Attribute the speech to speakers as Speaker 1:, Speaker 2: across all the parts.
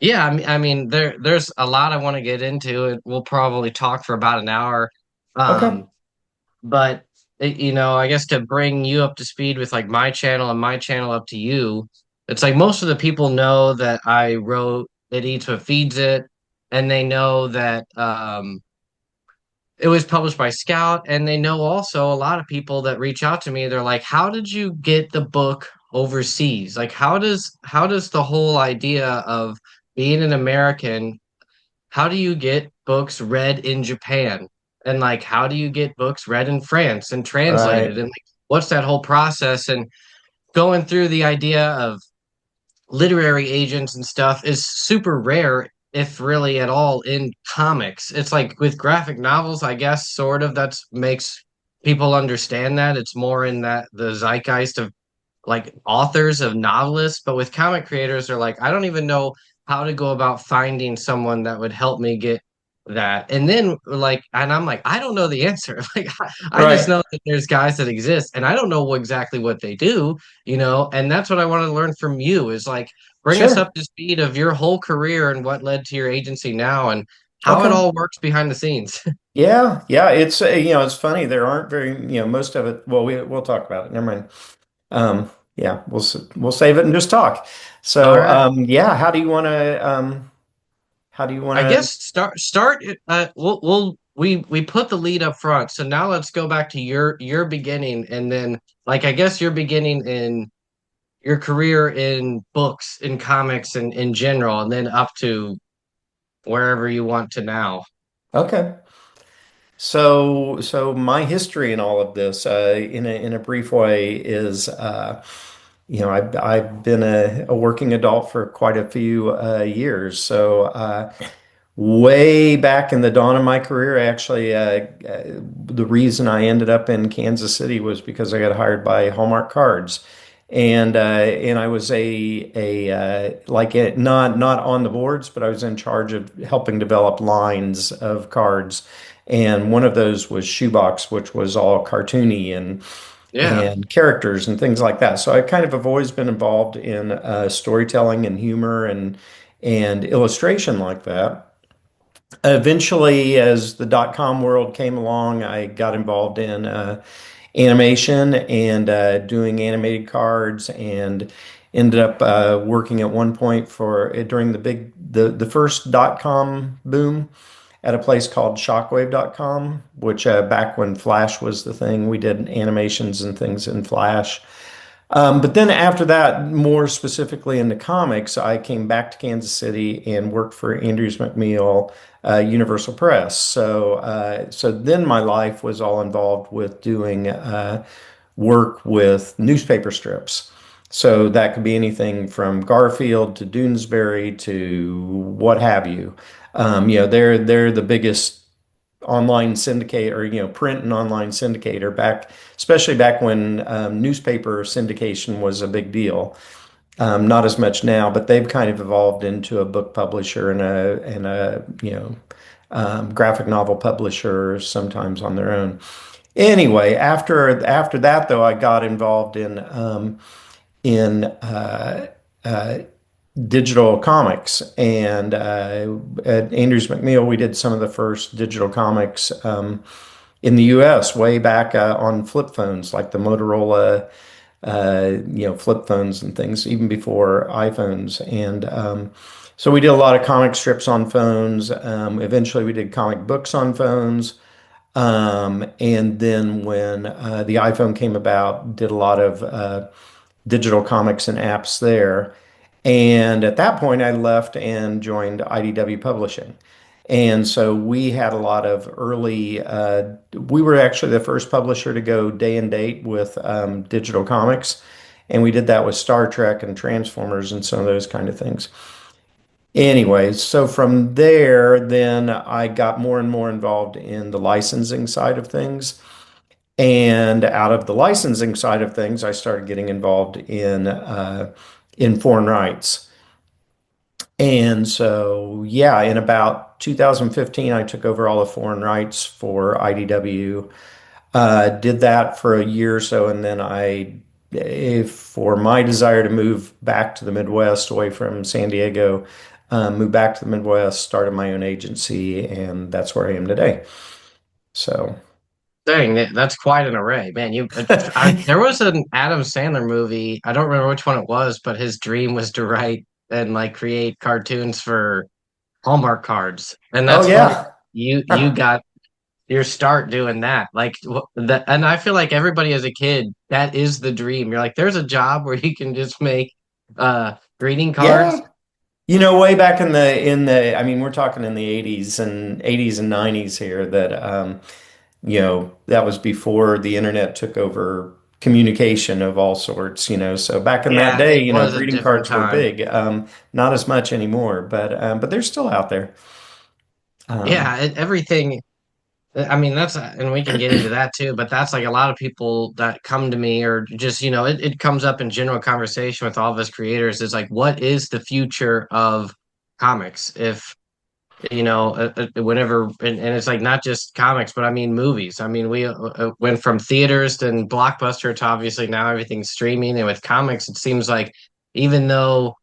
Speaker 1: Yeah, I mean, there's a lot I want to get into. It we'll probably talk for about an hour.
Speaker 2: Okay.
Speaker 1: Um, but I guess to bring you up to speed with like my channel and my channel up to you, it's like most of the people know that I wrote It Eats What Feeds It, and they know that it was published by Scout, and they know also a lot of people that reach out to me. They're like, "How did you get the book overseas? Like, how does the whole idea of being an American, how do you get books read in Japan? And like, how do you get books read in France and translated?
Speaker 2: Right.
Speaker 1: And like, what's that whole process?" And going through the idea of literary agents and stuff is super rare, if really at all, in comics. It's like with graphic novels, I guess, sort of that's makes people understand that. It's more in that the zeitgeist of like authors of novelists, but with comic creators, they're like, I don't even know how to go about finding someone that would help me get that. And then like, and I'm like, I don't know the answer. Like, I just
Speaker 2: Right.
Speaker 1: know that there's guys that exist, and I don't know exactly what they do, and that's what I want to learn from you is like, bring us up
Speaker 2: Sure.
Speaker 1: to speed of your whole career and what led to your agency now and how it
Speaker 2: Okay.
Speaker 1: all works behind the scenes.
Speaker 2: Yeah. Yeah. It's it's funny. There aren't very, most of it. Well, we'll talk about it. Never mind. Yeah, we'll save it and just talk.
Speaker 1: All
Speaker 2: So,
Speaker 1: right.
Speaker 2: yeah, how do you want
Speaker 1: I
Speaker 2: to
Speaker 1: guess start it. We put the lead up front. So now let's go back to your beginning, and then like I guess your beginning in your career in books, in comics, and in general, and then up to wherever you want to now.
Speaker 2: Okay. So my history in all of this, in a brief way, is I've been a working adult for quite a few years. So way back in the dawn of my career, actually, the reason I ended up in Kansas City was because I got hired by Hallmark Cards, and I was not on the boards, but I was in charge of helping develop lines of cards, and one of those was Shoebox, which was all cartoony
Speaker 1: Yeah.
Speaker 2: and characters and things like that. So I kind of have always been involved in storytelling and humor and illustration like that. Eventually, as the dot-com world came along, I got involved in animation and doing animated cards, and ended up working at one point for during the first dot-com boom at a place called Shockwave.com, which back when Flash was the thing, we did animations and things in Flash. But then after that, more specifically in the comics, I came back to Kansas City and worked for Andrews McMeel, Universal Press. So then my life was all involved with doing work with newspaper strips. So that could be anything from Garfield to Doonesbury to what have you. They're the biggest online syndicate, or print and online syndicator back, especially back when newspaper syndication was a big deal. Not as much now, but they've kind of evolved into a book publisher and a graphic novel publisher sometimes on their own. Anyway, after that though, I got involved in digital comics. And at Andrews McMeel, we did some of the first digital comics in the US way back on flip phones, like the Motorola, flip phones and things, even before iPhones. And so we did a lot of comic strips on phones. Eventually, we did comic books on phones. And then when the iPhone came about, did a lot of digital comics and apps there. And at that point, I left and joined IDW Publishing. And so we had a lot of we were actually the first publisher to go day and date with digital comics. And we did that with Star Trek and Transformers and some of those kind of things. Anyways, so from there, then I got more and more involved in the licensing side of things. And out of the licensing side of things, I started getting involved in foreign rights. And so, yeah, in about 2015, I took over all the foreign rights for IDW. Did that for a year or so, and then for my desire to move back to the Midwest, away from San Diego, moved back to the Midwest, started my own agency, and that's where I am today. So,
Speaker 1: Dang, that's quite an array, man. There was an Adam Sandler movie. I don't remember which one it was, but his dream was to write and like create cartoons for Hallmark cards, and
Speaker 2: oh
Speaker 1: that's funny.
Speaker 2: yeah.
Speaker 1: You got your start doing that, like that, and I feel like everybody as a kid, that is the dream. You're like, there's a job where you can just make greeting
Speaker 2: Yeah.
Speaker 1: cards.
Speaker 2: Way back I mean, we're talking in the 80s and 90s here that that was before the internet took over communication of all sorts, so back in that
Speaker 1: Yeah,
Speaker 2: day,
Speaker 1: it was a
Speaker 2: greeting
Speaker 1: different
Speaker 2: cards were
Speaker 1: time.
Speaker 2: big. Not as much anymore, but they're still out there. Um,
Speaker 1: Yeah, everything. I mean, and we can get into that too, but that's like a lot of people that come to me or just, it comes up in general conversation with all of us creators is like, what is the future of comics? If, whenever, and it's like not just comics, but I mean, movies. I mean, we went from theaters and Blockbuster to obviously now everything's streaming. And with comics, it seems like even though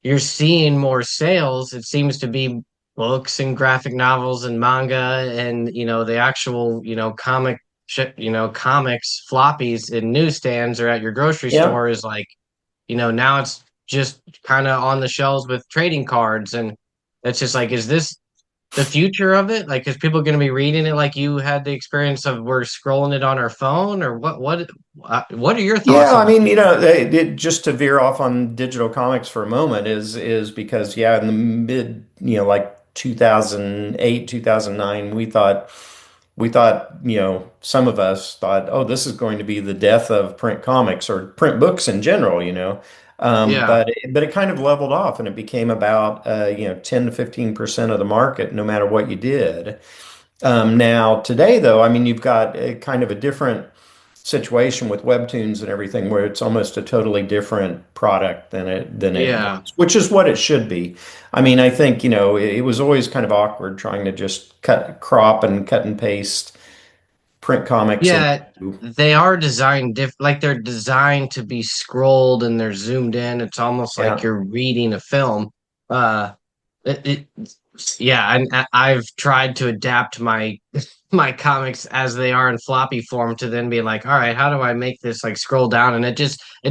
Speaker 1: you're seeing more sales. It seems to be books and graphic novels and manga and the actual comics floppies in newsstands or at your grocery
Speaker 2: yeah.
Speaker 1: store is like now it's just kind of on the shelves with trading cards and it's just like is this the future of it? Like, is people going to be reading it like you had the experience of we're scrolling it on our phone, or what are your thoughts
Speaker 2: Yeah,
Speaker 1: on
Speaker 2: I
Speaker 1: the
Speaker 2: mean,
Speaker 1: future?
Speaker 2: just to veer off on digital comics for a moment is because in the mid, like 2008, 2009, we thought, some of us thought, oh, this is going to be the death of print comics or print books in general.
Speaker 1: Yeah,
Speaker 2: But it kind of leveled off and it became about 10 to 15% of the market no matter what you did. Now, today, though, I mean, you've got a kind of a different situation with webtoons and everything, where it's almost a totally different product than it was,
Speaker 1: yeah.
Speaker 2: which is what it should be. I mean, I think it was always kind of awkward trying to just crop and cut and paste print comics
Speaker 1: Yeah,
Speaker 2: into.
Speaker 1: they are designed like they're designed to be scrolled and they're zoomed in. It's almost like
Speaker 2: Yeah,
Speaker 1: you're reading a film. Uh, yeah, and I've tried to adapt my my comics as they are in floppy form to then be like, all right, how do I make this like scroll down? And it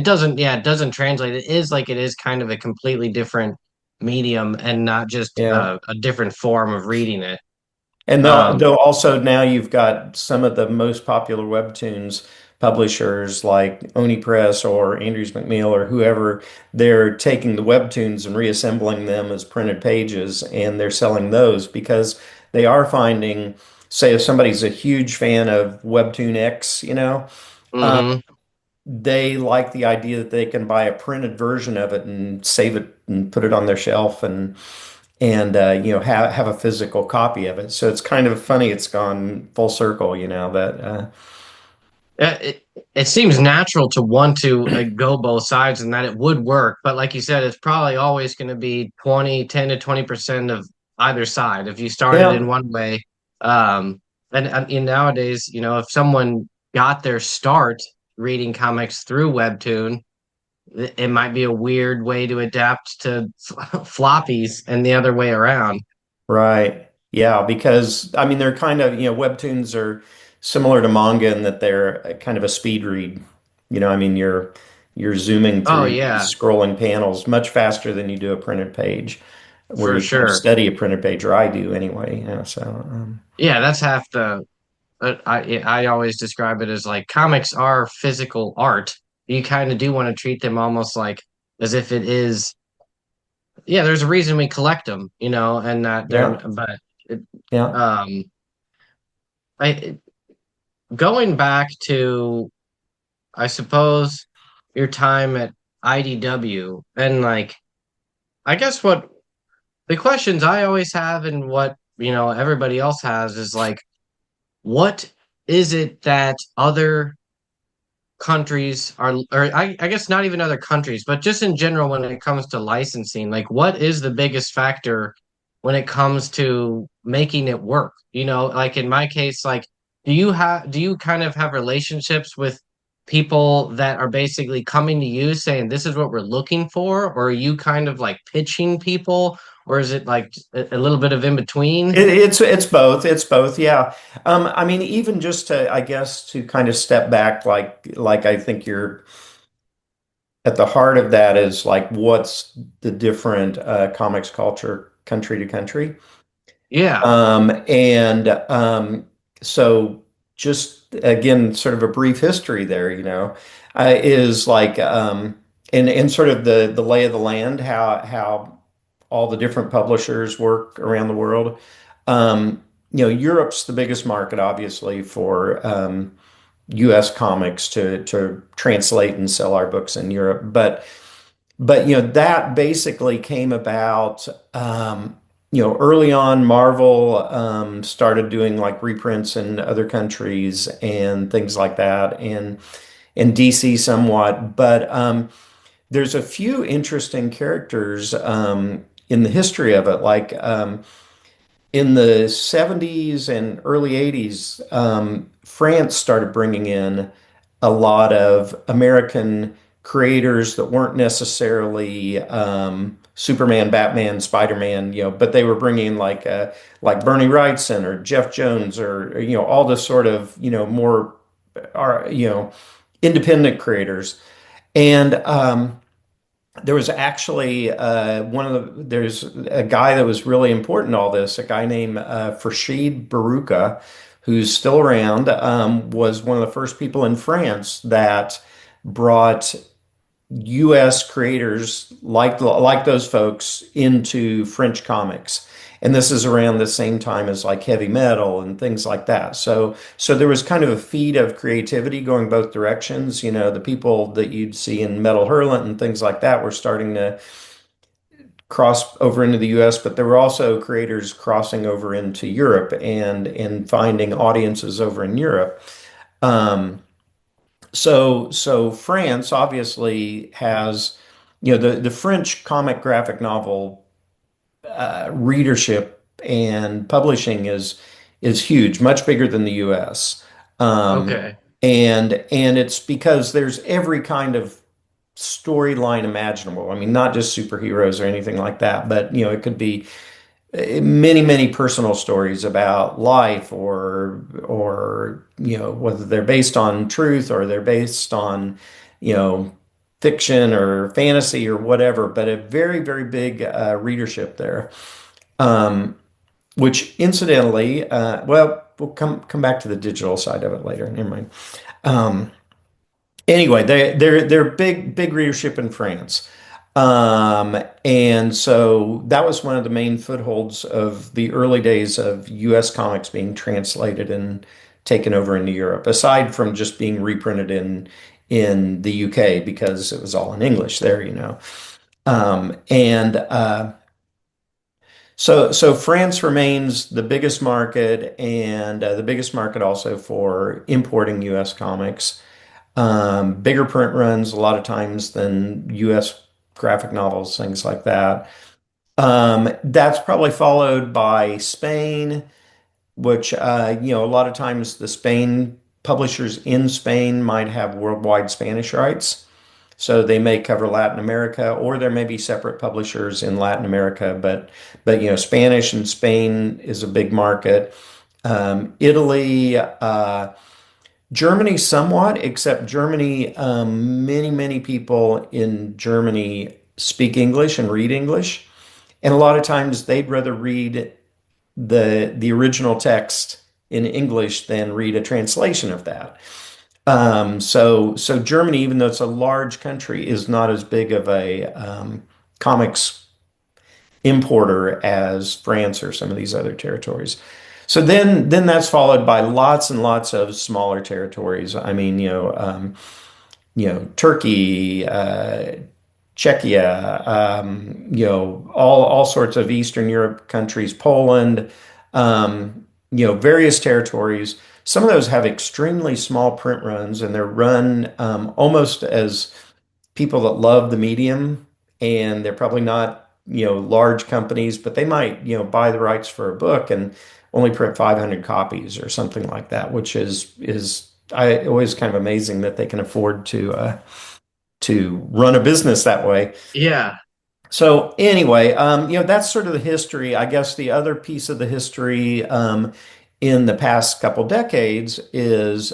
Speaker 1: doesn't, yeah, it doesn't translate. It is kind of a completely different medium and not just
Speaker 2: yeah.
Speaker 1: a different form of reading it.
Speaker 2: And
Speaker 1: Um,
Speaker 2: though also now you've got some of the most popular webtoons publishers like Oni Press or Andrews McMeel or whoever, they're taking the webtoons and reassembling them as printed pages and they're selling those because they are finding, say, if somebody's a huge fan of Webtoon X,
Speaker 1: mhm.
Speaker 2: they like the idea that they can buy a printed version of it and save it and put it on their shelf and have a physical copy of it. So it's kind of funny. It's gone full circle, that
Speaker 1: It seems natural to want to go both sides and that it would work, but like you said, it's probably always going to be 10 to 20% of either side. If you started in
Speaker 2: yeah,
Speaker 1: one way, and nowadays, if someone got their start reading comics through Webtoon, it might be a weird way to adapt to floppies and the other way around.
Speaker 2: right. Yeah, because I mean they're kind of, webtoons are similar to manga in that they're kind of a speed read. I mean you're zooming
Speaker 1: Oh
Speaker 2: through these
Speaker 1: yeah,
Speaker 2: scrolling panels much faster than you do a printed page, where
Speaker 1: for
Speaker 2: you kind of
Speaker 1: sure.
Speaker 2: study a printed page, or I do anyway. So
Speaker 1: Yeah, that's half the I always describe it as like comics are physical art. You kind of do want to treat them almost like as if it is. Yeah, there's a reason we collect them, and that they're.
Speaker 2: yeah,
Speaker 1: But it,
Speaker 2: yeah.
Speaker 1: um, I going back to I suppose your time at IDW and like I guess what the questions I always have and what everybody else has is like what is it that other countries are, or I guess not even other countries, but just in general when it comes to licensing, like what is the biggest factor when it comes to making it work? Like in my case, like do you kind of have relationships with people that are basically coming to you saying this is what we're looking for, or are you kind of like pitching people, or is it like a little bit of in between?
Speaker 2: It's both. It's both. Yeah. I mean, even just to, I guess, to kind of step back, like I think you're at the heart of that is like what's the different comics culture country to country.
Speaker 1: Yeah.
Speaker 2: And so just again, sort of a brief history there, is like and sort of the lay of the land, how all the different publishers work around the world. Europe's the biggest market, obviously, for U.S. comics to translate and sell our books in Europe, but that basically came about early on. Marvel started doing like reprints in other countries and things like that, and DC somewhat. But there's a few interesting characters in the history of it, like in the 70s and early 80s, France started bringing in a lot of American creators that weren't necessarily Superman, Batman, Spider-Man, but they were bringing like Bernie Wrightson or Jeff Jones or all this sort of more independent creators. And there was actually there's a guy that was really important in all this, a guy named Farshid Baruka, who's still around, was one of the first people in France that brought U.S. creators like those folks into French comics. And this is around the same time as like heavy metal and things like that. So there was kind of a feed of creativity going both directions. The people that you'd see in Metal Hurlant and things like that were starting to cross over into the US, but there were also creators crossing over into Europe and finding audiences over in Europe. Um, so France obviously has, the French comic graphic novel readership and publishing is huge, much bigger than the U.S. Um,
Speaker 1: Okay.
Speaker 2: and it's because there's every kind of storyline imaginable. I mean, not just superheroes or anything like that, but it could be many, many personal stories about life, or whether they're based on truth or they're based on you know fiction or fantasy or whatever, but a very, very big readership there. um, which incidentally, well, we'll come back to the digital side of it later, never mind. um, anyway, they're big readership in France. And so that was one of the main footholds of the early days of US comics being translated and taken over into Europe, aside from just being reprinted in the UK because it was all in English there, and so France remains the biggest market, and the biggest market also for importing US comics. Bigger print runs a lot of times than US graphic novels, things like that. That's probably followed by Spain, which, a lot of times the Spain publishers in Spain might have worldwide Spanish rights. So they may cover Latin America, or there may be separate publishers in Latin America, but Spanish and Spain is a big market. Italy, Germany somewhat, except Germany, many people in Germany speak English and read English. And a lot of times they'd rather read the original text in English than read a translation of that. So Germany, even though it's a large country, is not as big of a comics importer as France or some of these other territories. So then that's followed by lots and lots of smaller territories. I mean, Turkey, Czechia, all sorts of Eastern Europe countries, Poland, various territories. Some of those have extremely small print runs, and they're run almost as people that love the medium, and they're probably not, large companies, but they might, buy the rights for a book and only print 500 copies or something like that, which is I always kind of amazing that they can afford to run a business that way.
Speaker 1: Yeah.
Speaker 2: So anyway, that's sort of the history. I guess the other piece of the history in the past couple decades is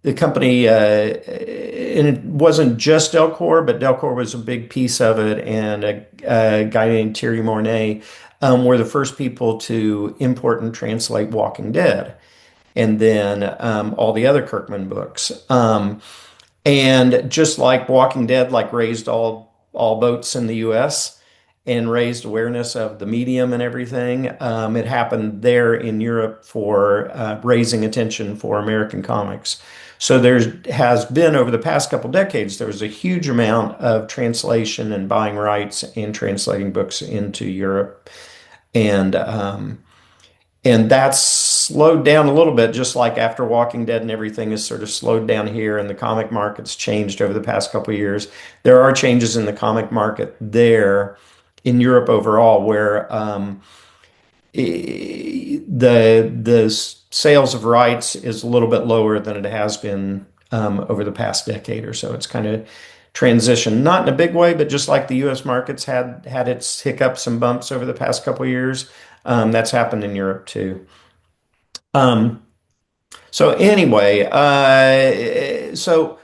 Speaker 2: the company, and it wasn't just Delcor, but Delcor was a big piece of it, and a guy named Thierry Mornay were the first people to import and translate Walking Dead, and then all the other Kirkman books. And just like Walking Dead, like raised all boats in the U.S. and raised awareness of the medium and everything, it happened there in Europe for raising attention for American comics. So there has been over the past couple decades, there was a huge amount of translation and buying rights and translating books into Europe, and that's slowed down a little bit, just like after Walking Dead and everything has sort of slowed down here and the comic market's changed over the past couple of years. There are changes in the comic market there in Europe overall, where the sales of rights is a little bit lower than it has been over the past decade or so. It's kind of transition, not in a big way, but just like the U.S. markets had its hiccups and bumps over the past couple of years, that's happened in Europe too. Um, so anyway, so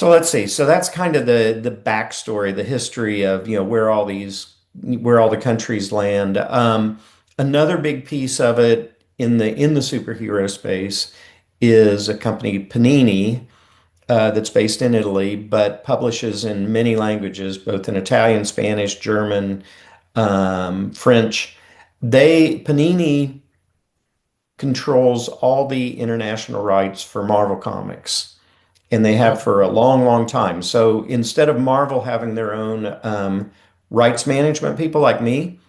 Speaker 2: let's see. So that's kind of the backstory, the history of where all the countries land. Another big piece of it in the superhero space is a company, Panini, that's based in Italy, but publishes in many languages, both in Italian, Spanish, German, French. Panini controls all the international rights for Marvel Comics, and they have for a long, long time. So instead of Marvel having their own rights management people like me,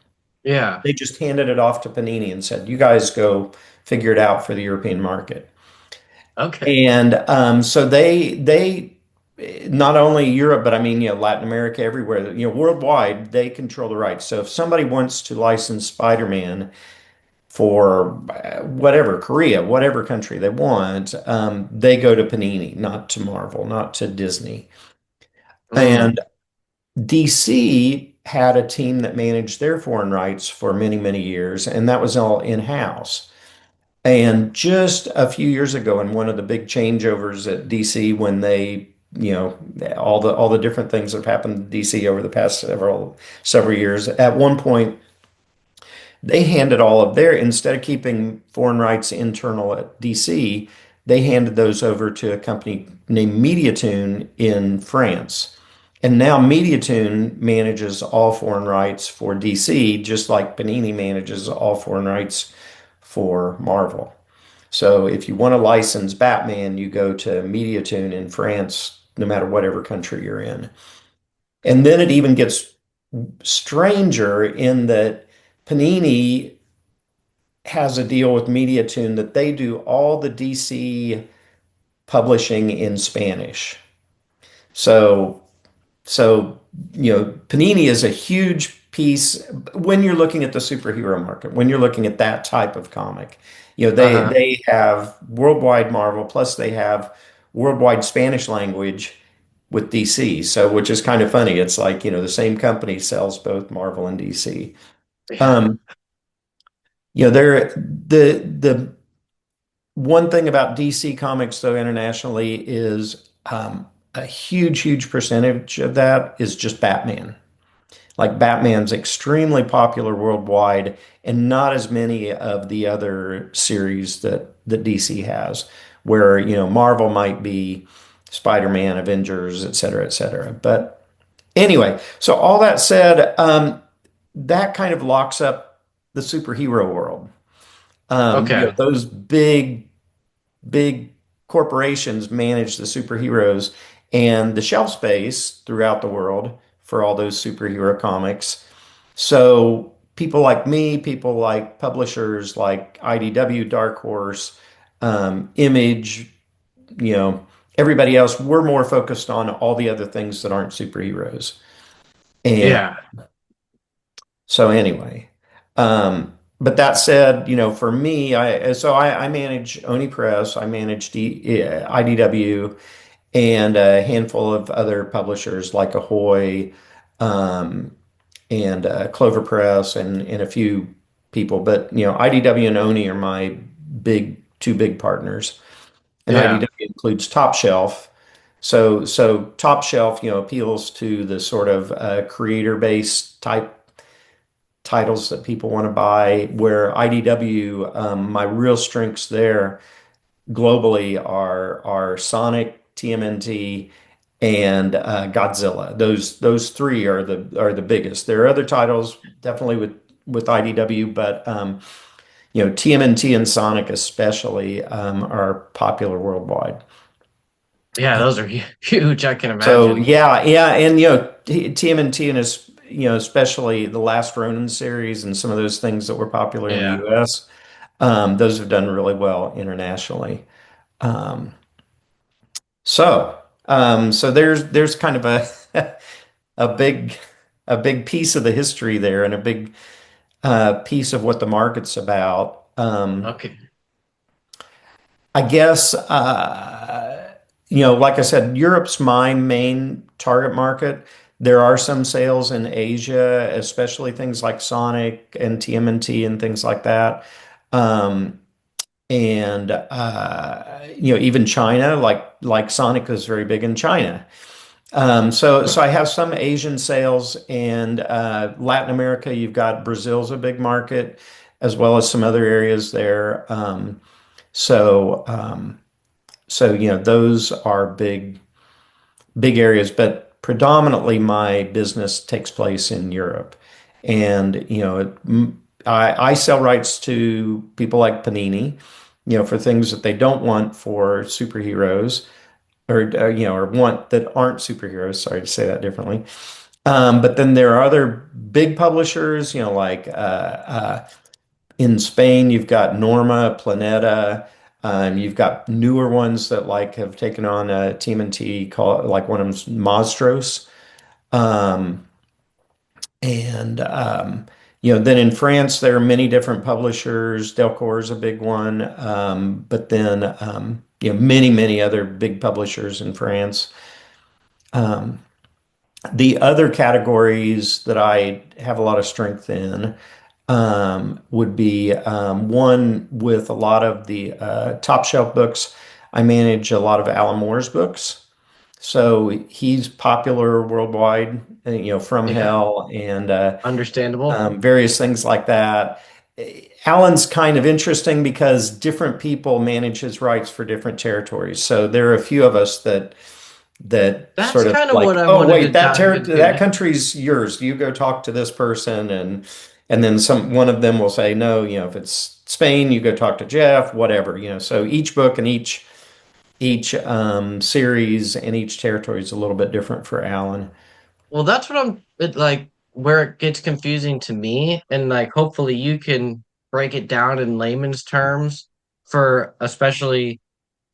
Speaker 1: Yeah.
Speaker 2: they just handed it off to Panini and said, "You guys go figure it out for the European market."
Speaker 1: Okay.
Speaker 2: And so they not only Europe, but I mean, Latin America, everywhere, worldwide, they control the rights. So if somebody wants to license Spider-Man for whatever, Korea, whatever country they want, they go to Panini, not to Marvel, not to Disney.
Speaker 1: Mm.
Speaker 2: And DC had a team that managed their foreign rights for many, many years, and that was all in-house. And just a few years ago, in one of the big changeovers at DC, when all the different things that have happened to DC over the past several years, at one point they handed all of their, instead of keeping foreign rights internal at DC, they handed those over to a company named Mediatune in France. And now Mediatune manages all foreign rights for DC, just like Panini manages all foreign rights for Marvel. So if you want to license Batman, you go to Mediatune in France, no matter whatever country you're in. And then it even gets stranger in that Panini has a deal with Mediatune that they do all the DC publishing in Spanish. So so, Panini is a huge piece when you're looking at the superhero market, when you're looking at that type of comic.
Speaker 1: Uh-huh.
Speaker 2: They have worldwide Marvel, plus they have worldwide Spanish language with DC. So, which is kind of funny. It's like, the same company sells both Marvel and DC.
Speaker 1: Yeah.
Speaker 2: Um, the one thing about DC Comics, though, internationally is a huge, huge percentage of that is just Batman. Like Batman's extremely popular worldwide, and not as many of the other series that DC has, where Marvel might be Spider-Man, Avengers, et cetera, et cetera. But anyway, so all that said, that kind of locks up the superhero world.
Speaker 1: Okay.
Speaker 2: Those big corporations manage the superheroes, and the shelf space throughout the world for all those superhero comics. So people like me, people like publishers like IDW, Dark Horse, Image, you know, everybody else, we're more focused on all the other things that aren't superheroes. And
Speaker 1: Yeah.
Speaker 2: so anyway, um, but that said, for me, I manage Oni Press, I manage IDW, and a handful of other publishers like Ahoy, um, and Clover Press, and a few people. But IDW and Oni are my two big partners, and
Speaker 1: Yeah.
Speaker 2: IDW includes Top Shelf. So Top Shelf, appeals to the sort of creator-based type titles that people want to buy, where IDW, my real strengths there globally are Sonic, TMNT, and Godzilla. Those three are the biggest. There are other titles definitely with IDW, but TMNT and Sonic especially are popular worldwide.
Speaker 1: Yeah, those are huge, I can
Speaker 2: So
Speaker 1: imagine.
Speaker 2: yeah, yeah, and TMNT and especially the Last Ronin series and some of those things that were popular in the
Speaker 1: Yeah.
Speaker 2: U.S. Those have done really well internationally. Um, so there's kind of a big a big piece of the history there, and a big piece of what the market's about.
Speaker 1: Okay.
Speaker 2: I guess like I said, Europe's my main target market. There are some sales in Asia, especially things like Sonic and TMNT and things like that. Um, and even China, like Sonic is very big in China. So I have some Asian sales, and Latin America. You've got Brazil's a big market, as well as some other areas there. So um, so those are big areas, but predominantly my business takes place in Europe, and I sell rights to people like Panini, for things that they don't want for superheroes, or want that aren't superheroes. Sorry to say that differently. But then there are other big publishers, like in Spain, you've got Norma, Planeta. You've got newer ones that like have taken on a TMNT, call it like one of them's Mazstros. Um, and then in France, there are many different publishers. Delcourt is a big one, but then many other big publishers in France. Um, the other categories that I have a lot of strength in would be one with a lot of the top shelf books. I manage a lot of Alan Moore's books. So he's popular worldwide, From
Speaker 1: Yeah.
Speaker 2: Hell and
Speaker 1: Understandable.
Speaker 2: various things like that. Alan's kind of interesting because different people manage his rights for different territories. So there are a few of us that
Speaker 1: That's
Speaker 2: sort of
Speaker 1: kind of what
Speaker 2: like,
Speaker 1: I
Speaker 2: oh
Speaker 1: wanted to
Speaker 2: wait,
Speaker 1: dive
Speaker 2: that
Speaker 1: into.
Speaker 2: country's yours. You go talk to this person, and then one of them will say, no, if it's Spain, you go talk to Jeff, whatever, So each book and each series and each territory is a little bit different for Alan.
Speaker 1: Well, that's what like where it gets confusing to me, and like hopefully you can break it down in layman's terms for especially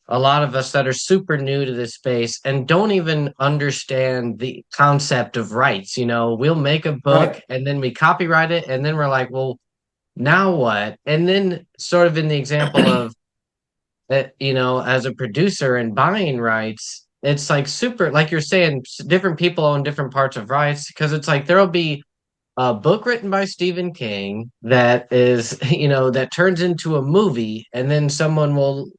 Speaker 1: a lot of us that are super new to this space and don't even understand the concept of rights. We'll make a book
Speaker 2: Right.
Speaker 1: and then we copyright it, and then we're like, well, now what? And then sort of in the example of as a producer and buying rights, it's like super, like you're saying, different people own different parts of rights because it's like there'll be a book written by Stephen King that is, that turns into a movie, and then someone will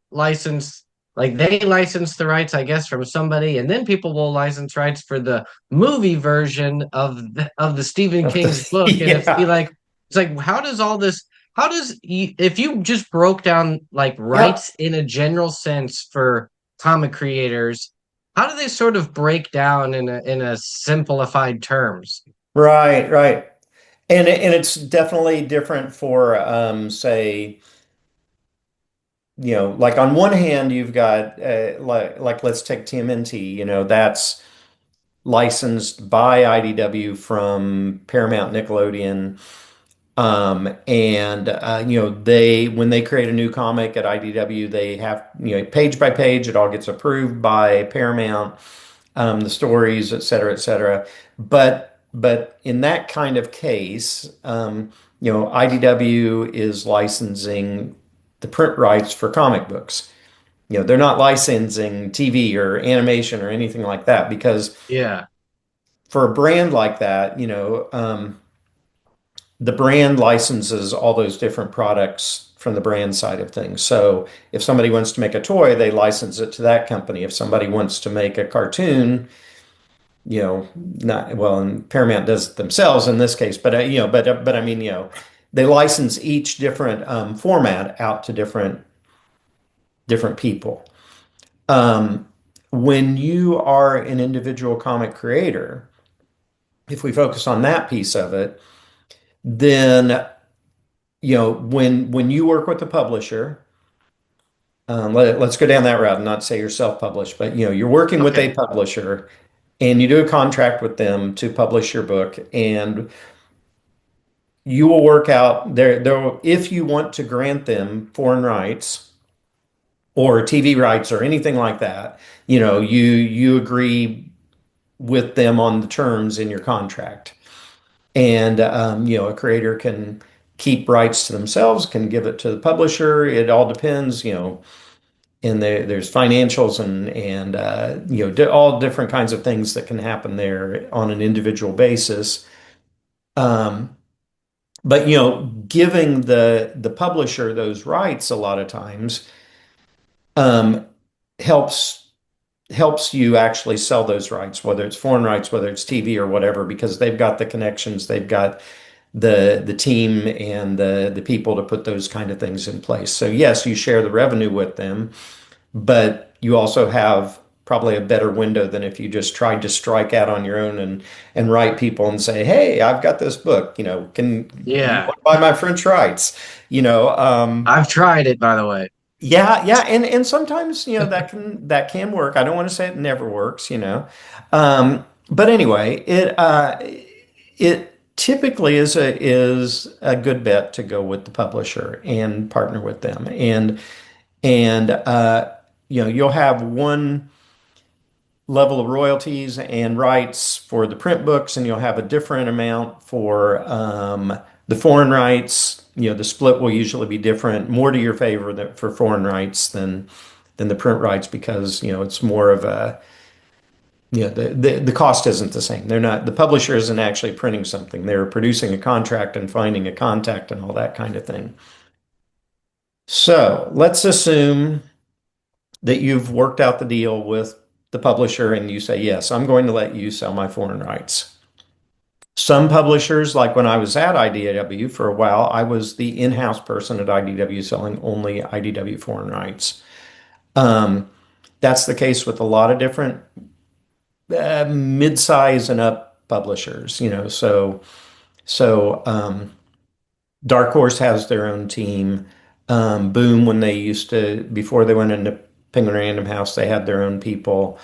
Speaker 1: like they license the rights, I guess, from somebody, and then people will license rights for the movie version of the Stephen King's book, and
Speaker 2: Yeah.
Speaker 1: it's like how does all this how does if you just broke down like
Speaker 2: Yep.
Speaker 1: rights in a general sense for comic creators, how do they sort of break down in a simplified terms?
Speaker 2: Right. And it's definitely different for say, like on one hand, you've got like let's take TMNT, that's licensed by IDW from Paramount Nickelodeon. And they when they create a new comic at IDW, they have, page by page, it all gets approved by Paramount, the stories, et cetera, et cetera. But in that kind of case, IDW is licensing the print rights for comic books. They're not licensing TV or animation or anything like that because
Speaker 1: Yeah.
Speaker 2: for a brand like that, the brand licenses all those different products from the brand side of things. So if somebody wants to make a toy, they license it to that company. If somebody wants to make a cartoon, not well, and Paramount does it themselves in this case, but but I mean, they license each different format out to different people. Um, when you are an individual comic creator, if we focus on that piece of it, then when you work with the publisher, let's go down that route and not say you're self-published, but you're working with a
Speaker 1: Okay.
Speaker 2: publisher and you do a contract with them to publish your book, and you will work out if you want to grant them foreign rights or TV rights or anything like that, you agree with them on the terms in your contract. And a creator can keep rights to themselves, can give it to the publisher. It all depends, and there's financials and all different kinds of things that can happen there on an individual basis. Um, but giving the publisher those rights a lot of times um, helps you actually sell those rights, whether it's foreign rights, whether it's TV or whatever, because they've got the connections, they've got the team and the people to put those kind of things in place. So yes, you share the revenue with them, but you also have probably a better window than if you just tried to strike out on your own and write people and say, "Hey, I've got this book. Can you
Speaker 1: Yeah.
Speaker 2: want to buy my French rights?" You know, um,
Speaker 1: I've tried it, by the way.
Speaker 2: yeah, and sometimes that can work. I don't want to say it never works, but anyway, it typically is a good bet to go with the publisher and partner with them, and you'll have one level of royalties and rights for the print books, and you'll have a different amount for the foreign rights. The split will usually be different, more to your favor for foreign rights than the print rights because it's more of a the cost isn't the same. The publisher isn't actually printing something. They're producing a contract and finding a contact and all that kind of thing. So let's assume that you've worked out the deal with the publisher and you say, yes, I'm going to let you sell my foreign rights. Some publishers, like when I was at IDW for a while, I was the in-house person at IDW selling only IDW foreign rights. Um, that's the case with a lot of different mid-size and up publishers, so Dark Horse has their own team. Boom, when they used to, before they went into Penguin Random House, they had their own people.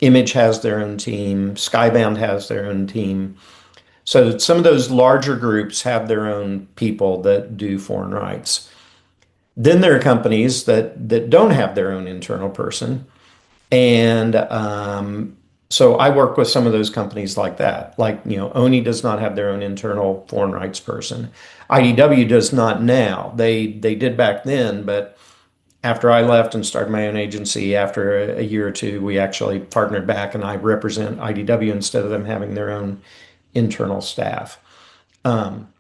Speaker 2: Image has their own team. Skybound has their own team. So some of those larger groups have their own people that do foreign rights. Then there are companies that don't have their own internal person. And so I work with some of those companies like that. Like, Oni does not have their own internal foreign rights person. IDW does not now. They did back then, but after I left and started my own agency after a year or two, we actually partnered back and I represent IDW instead of them having their own internal staff.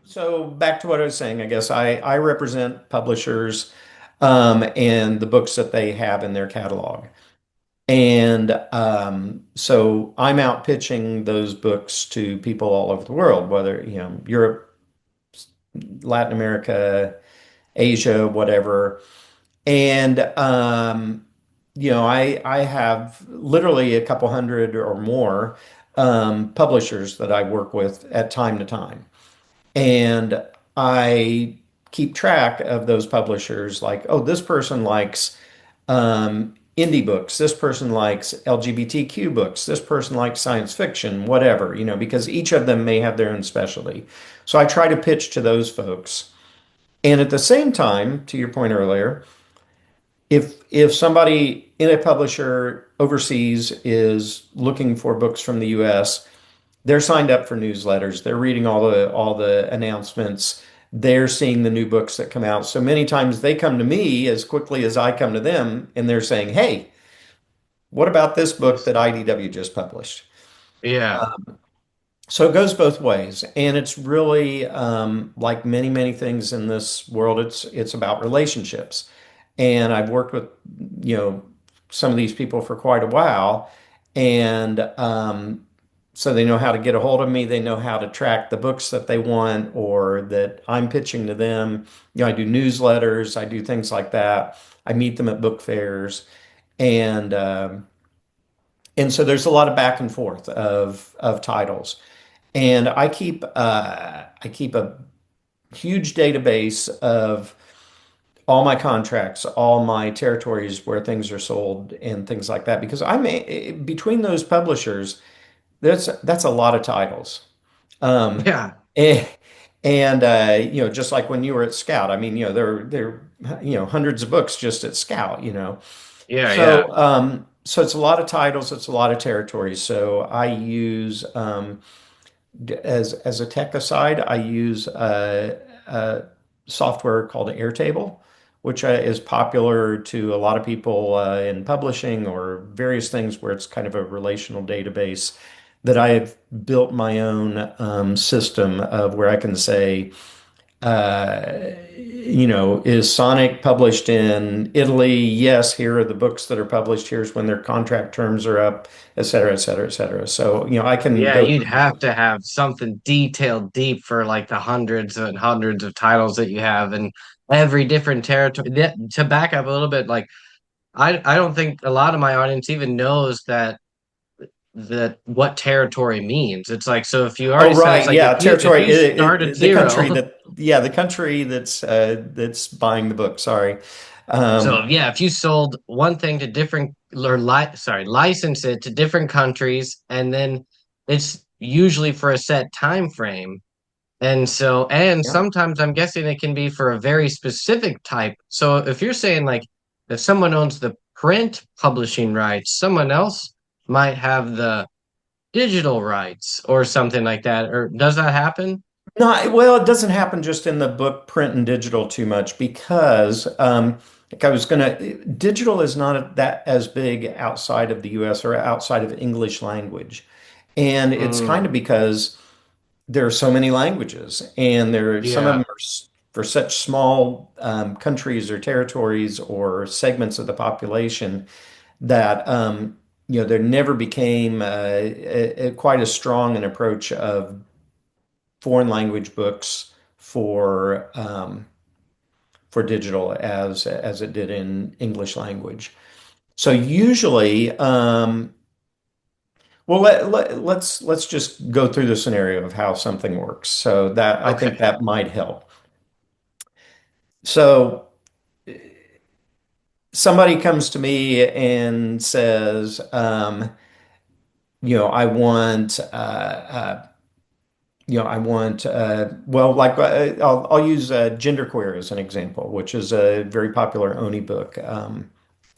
Speaker 2: So back to what I was saying, I guess I represent publishers and the books that they have in their catalog. And so I'm out pitching those books to people all over the world, whether, Europe, Latin America, Asia, whatever. And I have literally a couple hundred or more publishers that I work with at time to time. And I keep track of those publishers like, oh, this person likes indie books. This person likes LGBTQ books. This person likes science fiction, whatever, because each of them may have their own specialty. So I try to pitch to those folks. And at the same time, to your point earlier, if somebody in a publisher overseas is looking for books from the US, they're signed up for newsletters. They're reading all the announcements. They're seeing the new books that come out. So many times they come to me as quickly as I come to them, and they're saying, "Hey, what about this book that IDW just published?"
Speaker 1: Yeah.
Speaker 2: So it goes both ways, and it's really like many, many things in this world. It's about relationships, and I've worked with you know some of these people for quite a while, and so they know how to get a hold of me. They know how to track the books that they want or that I'm pitching to them. I do newsletters, I do things like that. I meet them at book fairs, and and so there's a lot of back and forth of titles. And I keep a huge database of all my contracts, all my territories where things are sold and things like that because between those publishers, that's a lot of titles. Um,
Speaker 1: Yeah.
Speaker 2: and just like when you were at Scout, I mean, there hundreds of books just at Scout,
Speaker 1: Yeah. Yeah.
Speaker 2: So it's a lot of titles, it's a lot of territories. So I use as a tech aside, I use a software called Airtable, which is popular to a lot of people in publishing or various things where it's kind of a relational database that I have built my own system of where I can say, is Sonic published in Italy? Yes, here are the books that are published. Here's when their contract terms are up, et cetera, et cetera, et cetera. So, I can
Speaker 1: Yeah,
Speaker 2: go
Speaker 1: you'd
Speaker 2: through.
Speaker 1: have to have something detailed deep for like the hundreds and hundreds of titles that you have in every different territory. To back up a little bit, like I don't think a lot of my audience even knows that what territory means. It's like, so if you
Speaker 2: Oh,
Speaker 1: already said, it's
Speaker 2: right.
Speaker 1: like
Speaker 2: Yeah.
Speaker 1: if
Speaker 2: Territory.
Speaker 1: you start at
Speaker 2: The country
Speaker 1: zero.
Speaker 2: the country that's buying the book. Sorry.
Speaker 1: So
Speaker 2: Um,
Speaker 1: yeah, if you sold one thing to different or license it to different countries, and then it's usually for a set time frame. And
Speaker 2: yeah.
Speaker 1: sometimes I'm guessing it can be for a very specific type. So if you're saying like if someone owns the print publishing rights, someone else might have the digital rights or something like that. Or does that happen?
Speaker 2: No, well, it doesn't happen just in the book, print and digital too much because, like I was gonna, digital is not that as big outside of the US or outside of English language. And it's kind of
Speaker 1: Mm,
Speaker 2: because there are so many languages and some of
Speaker 1: yeah.
Speaker 2: them are for such small countries or territories or segments of the population that there never became quite as strong an approach of foreign language books for digital as it did in English language. So usually, well, let's just go through the scenario of how something works. So that I think
Speaker 1: Okay.
Speaker 2: that might help. So somebody comes to me and says, I want well, like I'll use Genderqueer as an example, which is a very popular Oni book.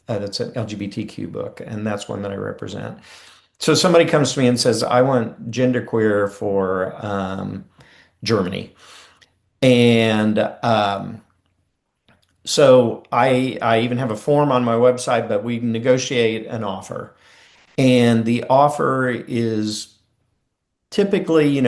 Speaker 2: That's an LGBTQ book, and that's one that I represent. So somebody comes to me and says, I want Genderqueer for Germany. And so I even have a form on my website, but we negotiate an offer. And the offer is typically,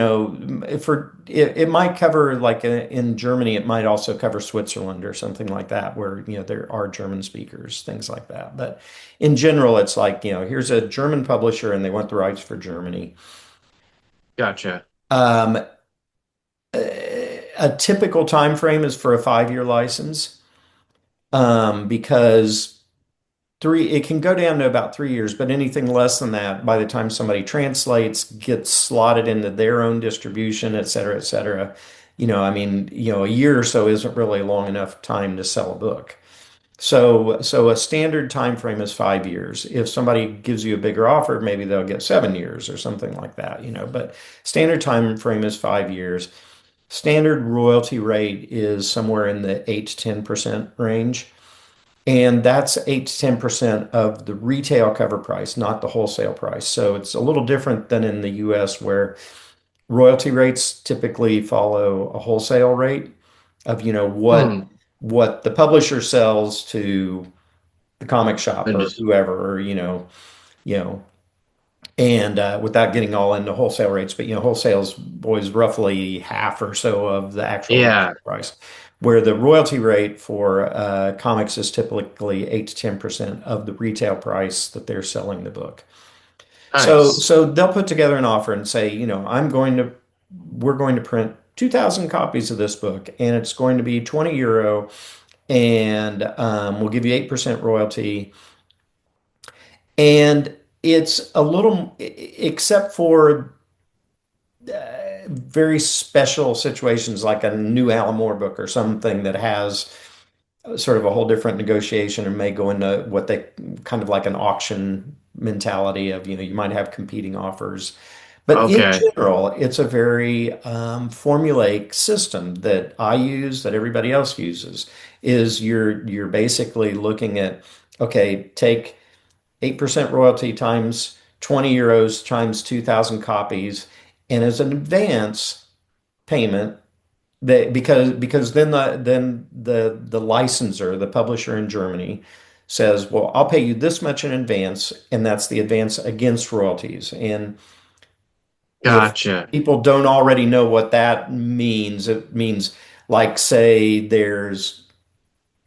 Speaker 2: for it might cover like in Germany, it might also cover Switzerland or something like that, where there are German speakers, things like that. But in general, it's like here's a German publisher and they want the rights for Germany.
Speaker 1: Gotcha.
Speaker 2: Um, a typical time frame is for a 5-year license because it can go down to about 3 years, but anything less than that, by the time somebody translates, gets slotted into their own distribution, et cetera, et cetera. I mean, a year or so isn't really a long enough time to sell a book. So a standard time frame is 5 years. If somebody gives you a bigger offer, maybe they'll get 7 years or something like that, but standard time frame is 5 years. Standard royalty rate is somewhere in the 8 to 10% range. And that's 8 to 10% of the retail cover price, not the wholesale price. So it's a little different than in the US where royalty rates typically follow a wholesale rate of,
Speaker 1: Hmm.
Speaker 2: what the publisher sells to the comic shop
Speaker 1: And
Speaker 2: or
Speaker 1: just
Speaker 2: whoever, or, you know, and without getting all into wholesale rates, but wholesale's always roughly half or so of the actual
Speaker 1: yeah,
Speaker 2: retail price, where the royalty rate for comics is typically 8 to 10% of the retail price that they're selling the book. So
Speaker 1: nice.
Speaker 2: so they'll put together an offer and say, we're going to print 2,000 copies of this book, and it's going to be 20 euro, and we'll give you 8% royalty. And it's a little, except for very special situations like a new Alan Moore book or something that has sort of a whole different negotiation and may go into what they kind of like an auction mentality of, you might have competing offers. But in
Speaker 1: Okay.
Speaker 2: general, it's a very formulaic system that I use, that everybody else uses, is you're basically looking at, okay, take 8% royalty times 20 euros times 2,000 copies. And as an advance payment, because then the licensor, the publisher in Germany, says, well, I'll pay you this much in advance, and that's the advance against royalties. And if
Speaker 1: Gotcha.
Speaker 2: people don't already know what that means, it means like say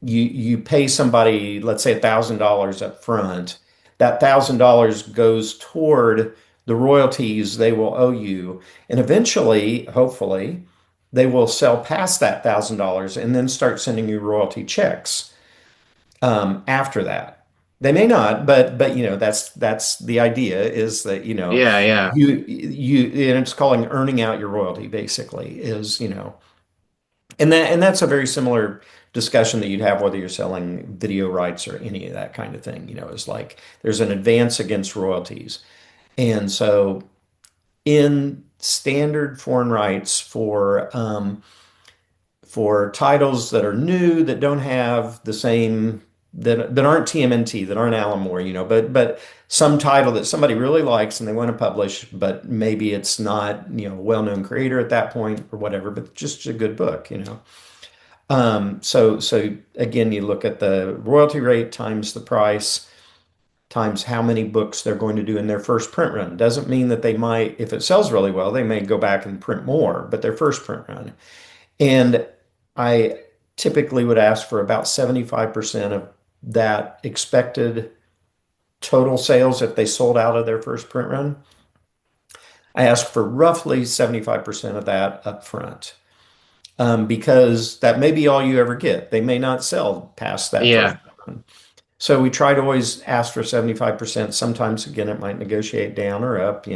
Speaker 2: you pay somebody, let's say $1,000 up front. That $1,000 goes toward the royalties they will owe you. And eventually, hopefully, they will sell past that $1,000 and then start sending you royalty checks after that. They may not, but that's the idea is that
Speaker 1: Yeah, yeah.
Speaker 2: and it's calling earning out your royalty basically is and that's a very similar discussion that you'd have whether you're selling video rights or any of that kind of thing. Is like there's an advance against royalties. And so in standard foreign rights for titles that are new that don't have the same that aren't TMNT, that aren't Alan Moore, but some title that somebody really likes and they want to publish, but maybe it's not, a well-known creator at that point or whatever, but just a good book. So again, you look at the royalty rate times the price times how many books they're going to do in their first print run. Doesn't mean that they might, if it sells really well, they may go back and print more, but their first print run. And I typically would ask for about 75% of that expected total sales if they sold out of their first print run. I ask for roughly 75% of that up front. Because that may be all you ever get. They may not sell past that first
Speaker 1: Yeah.
Speaker 2: one. So we try to always ask for 75%. Sometimes, again, it might negotiate down or up,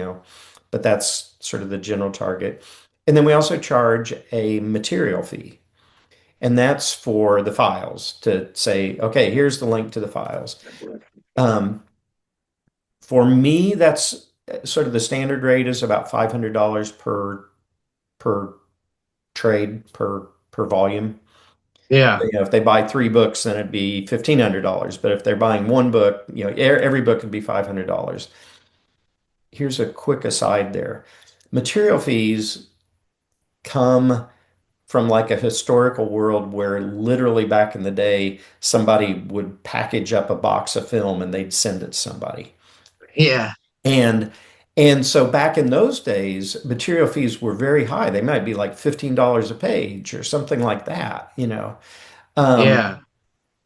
Speaker 2: but that's sort of the general target. And then we also charge a material fee, and that's for the files to say, okay, here's the link to the files. Um, for me, that's sort of the standard rate is about $500 per trade per volume.
Speaker 1: Yeah.
Speaker 2: If they buy three books, then it'd be $1,500. But if they're buying one book, every book would be $500. Here's a quick aside there. Material fees come from like a historical world where literally back in the day, somebody would package up a box of film and they'd send it to somebody.
Speaker 1: Yeah.
Speaker 2: And and so back in those days, material fees were very high. They might be like $15 a page or something like that. Um,
Speaker 1: Yeah.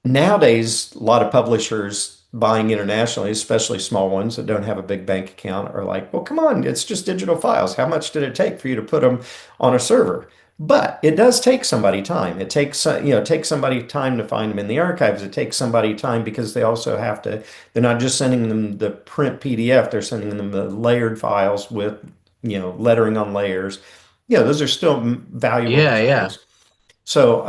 Speaker 2: Nowadays, a lot of publishers buying internationally, especially small ones that don't have a big bank account, are like, well, come on, it's just digital files. How much did it take for you to put them on a server? But it does take somebody time. It takes somebody time to find them in the archives. It takes somebody time because they also have to, they're not just sending them the print PDF, they're sending them the layered files with, lettering on layers. Yeah, those are still valuable
Speaker 1: Yeah, yeah.
Speaker 2: materials. So,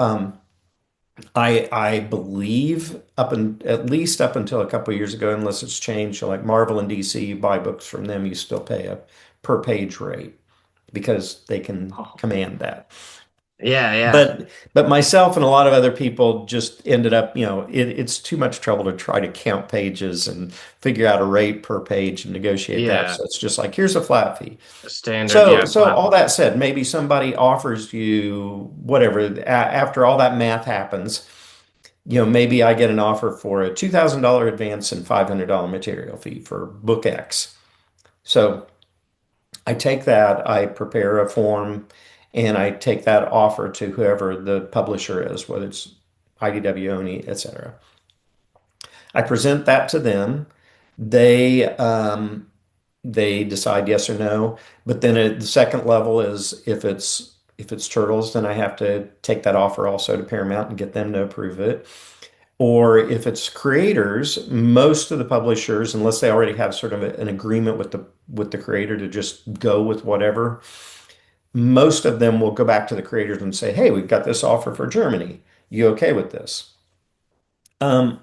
Speaker 2: I believe at least up until a couple of years ago, unless it's changed, so like Marvel and DC, you buy books from them, you still pay a per page rate because they can
Speaker 1: Oh,
Speaker 2: command that.
Speaker 1: Yeah, yeah,
Speaker 2: But myself and a lot of other people just ended up, it's too much trouble to try to count pages and figure out a rate per page and negotiate that.
Speaker 1: yeah.
Speaker 2: So it's just like, here's a flat fee.
Speaker 1: Standard,
Speaker 2: So,
Speaker 1: yeah,
Speaker 2: so all
Speaker 1: platform.
Speaker 2: that said, maybe somebody offers you whatever, after all that math happens, maybe I get an offer for a $2,000 advance and $500 material fee for book X. So I take that, I prepare a form, and I take that offer to whoever the publisher is, whether it's IDW, ONI, etc. I present that to them. They they decide yes or no. But then the second level is if it's Turtles, then I have to take that offer also to Paramount and get them to approve it. Or if it's creators, most of the publishers, unless they already have sort of an agreement with the creator to just go with whatever, most of them will go back to the creators and say, "Hey, we've got this offer for Germany. You okay with this?" Um,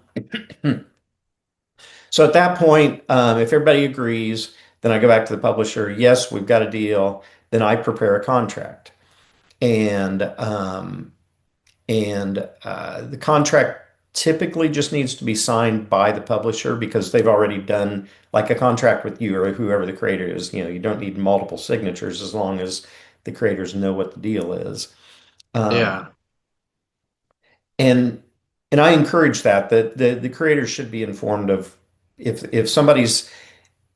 Speaker 2: so at that point, if everybody agrees, then I go back to the publisher. Yes, we've got a deal. Then I prepare a contract, and the contract typically just needs to be signed by the publisher because they've already done like a contract with you or whoever the creator is. You don't need multiple signatures as long as the creators know what the deal is. Um,
Speaker 1: Yeah.
Speaker 2: and and I encourage that the creators should be informed of if somebody's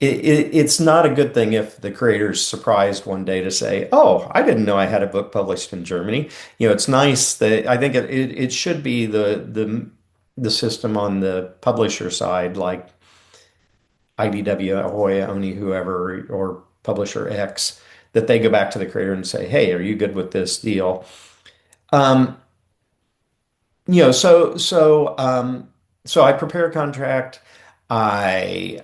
Speaker 2: it's not a good thing if the creator's surprised one day to say, "Oh, I didn't know I had a book published in Germany." It's nice that I think it should be the system on the publisher side, like IDW, Ahoy, Oni, whoever, or publisher X, that they go back to the creator and say, "Hey, are you good with this deal?" Um, so I prepare a contract. I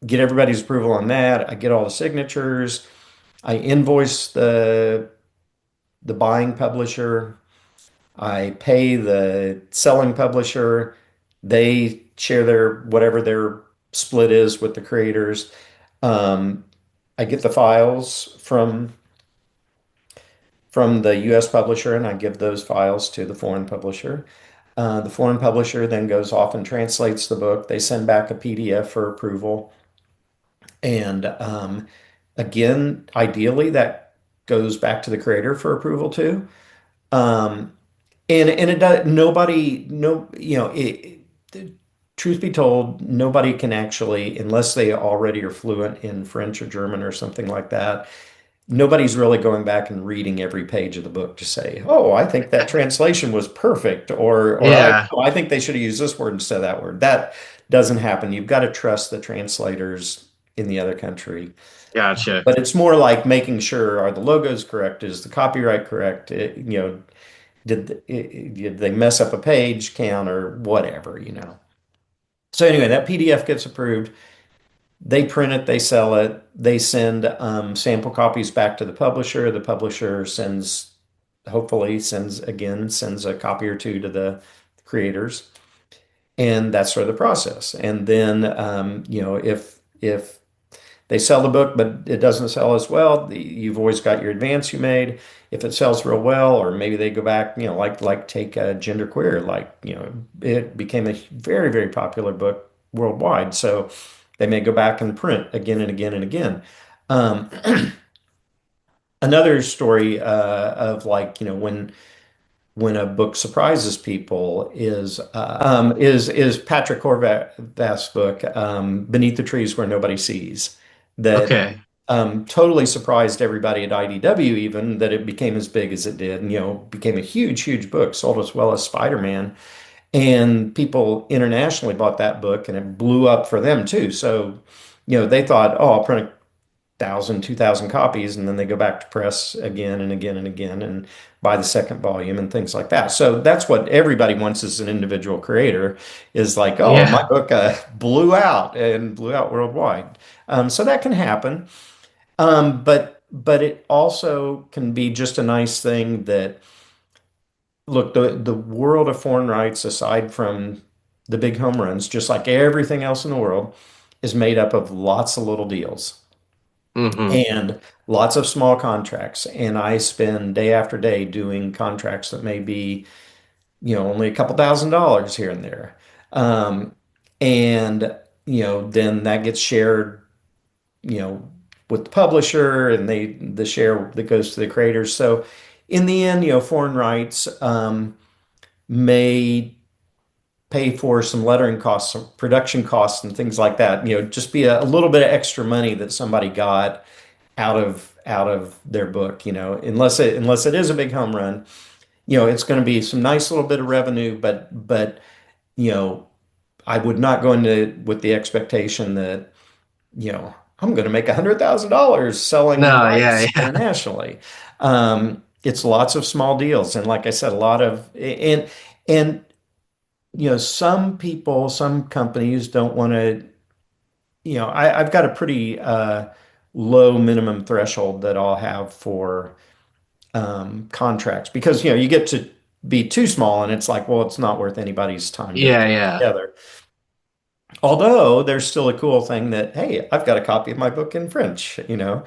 Speaker 2: get everybody's approval on that. I get all the signatures. I invoice the buying publisher. I pay the selling publisher. They share their whatever their split is with the creators. Um, I get the files from the US publisher and I give those files to the foreign publisher. The foreign publisher then goes off and translates the book. They send back a PDF for approval. And again, ideally, that goes back to the creator for approval too. Um, and it does, nobody, no, truth be told, nobody can actually, unless they already are fluent in French or German or something like that, nobody's really going back and reading every page of the book to say, "Oh, I think that translation was perfect," or
Speaker 1: Yeah,
Speaker 2: I think they should have used this word instead of that word. That doesn't happen. You've got to trust the translators in the other country.
Speaker 1: gotcha.
Speaker 2: But it's more like making sure are the logos correct? Is the copyright correct? Did they mess up a page count or whatever? So anyway, that PDF gets approved. They print it, they sell it, they send sample copies back to the publisher. The publisher hopefully sends a copy or two to the creators, and that's sort of the process. And then, if they sell the book, but it doesn't sell as well, you've always got your advance you made. If it sells real well, or maybe they go back, like take Genderqueer, it became a very, very popular book worldwide. So they may go back and print again and again and again. Um, Another story of like, when a book surprises people is Patrick Horvath's book, Beneath the Trees Where Nobody Sees, that
Speaker 1: Okay.
Speaker 2: totally surprised everybody at IDW, even that it became as big as it did, and became a huge, huge book, sold as well as Spider-Man. And people internationally bought that book, and it blew up for them too. So, they thought, "Oh, I'll print 1,000, 2,000 copies," and then they go back to press again and again and again and buy the second volume and things like that. So that's what everybody wants as an individual creator is like, "Oh, my
Speaker 1: Yeah.
Speaker 2: book blew out worldwide." So that can happen. But it also can be just a nice thing that, look, the world of foreign rights, aside from the big home runs, just like everything else in the world, is made up of lots of little deals.
Speaker 1: Hmm.
Speaker 2: and lots of small contracts. And I spend day after day doing contracts that may be, only a couple $1,000s here and there. Um, and, then that gets shared, you know, with the publisher and the share that goes to the creators. So in the end, foreign rights, may pay for some lettering costs, some production costs and things like that. Just be a little bit of extra money that somebody got out of their book, unless it is a big home run, it's going to be some nice little bit of revenue, but you know, I would not go into with the expectation that, I'm going to make $100,000 selling
Speaker 1: No, yeah,
Speaker 2: rights
Speaker 1: yeah,
Speaker 2: internationally. It's lots of small deals, and like I said, a lot of and some people, some companies don't want to. I've got a pretty low minimum threshold that I'll have for contracts because you get to be too small and it's like, well, it's not worth anybody's time to
Speaker 1: yeah,
Speaker 2: put
Speaker 1: yeah,
Speaker 2: together. Although there's still a cool thing that, hey, I've got a copy of my book in French. Uh,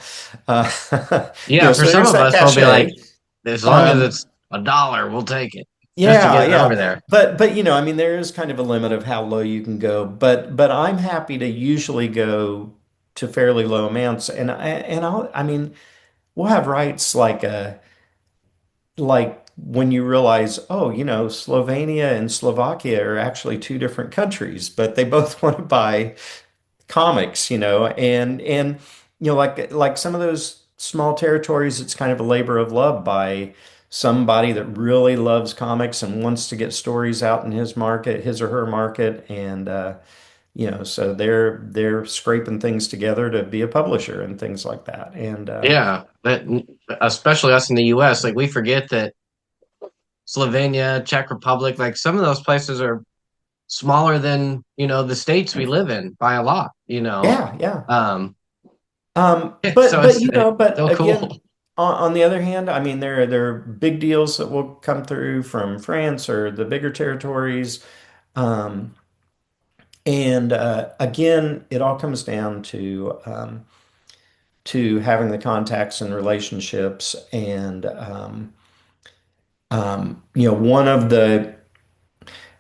Speaker 1: yeah. For
Speaker 2: so
Speaker 1: some
Speaker 2: there's
Speaker 1: of
Speaker 2: that
Speaker 1: us, they'll be like,
Speaker 2: cachet.
Speaker 1: as long as
Speaker 2: Um,
Speaker 1: it's $1, we'll take it just to
Speaker 2: yeah,
Speaker 1: get it over
Speaker 2: yeah.
Speaker 1: there.
Speaker 2: But I mean, there is kind of a limit of how low you can go. But I'm happy to usually go to fairly low amounts, I mean, we'll have rights like when you realize, oh, Slovenia and Slovakia are actually two different countries, but they both want to buy comics, and like some of those small territories, it's kind of a labor of love by somebody that really loves comics and wants to get stories out in his market, his or her market, and so they're scraping things together to be a publisher and things like that. And
Speaker 1: Yeah, that especially us in the U.S., like we forget that Slovenia, Czech Republic, like some of those places are smaller than, the states we live in by a lot.
Speaker 2: yeah, yeah.
Speaker 1: Um,
Speaker 2: But
Speaker 1: so
Speaker 2: but
Speaker 1: it's
Speaker 2: but
Speaker 1: so
Speaker 2: again,
Speaker 1: cool.
Speaker 2: on the other hand, I mean there are big deals that will come through from France or the bigger territories. Um, and again, it all comes down to having the contacts and relationships. And one of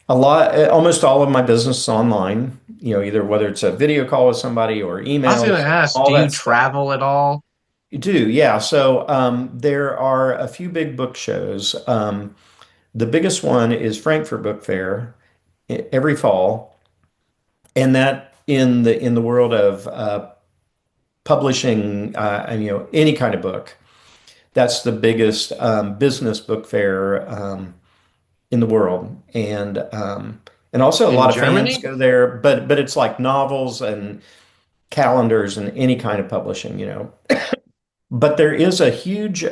Speaker 2: almost all of my business is online. Either whether it's a video call with somebody or
Speaker 1: I was gonna
Speaker 2: emails,
Speaker 1: ask,
Speaker 2: all
Speaker 1: do you
Speaker 2: that stuff.
Speaker 1: travel at all?
Speaker 2: You do, yeah. So there are a few big book shows. The biggest one is Frankfurt Book Fair every fall, and that in the world of publishing, and, any kind of book, that's the biggest business book fair in the world, and also a
Speaker 1: In
Speaker 2: lot of fans
Speaker 1: Germany?
Speaker 2: go there. But it's like novels and calendars and any kind of publishing. But there is a huge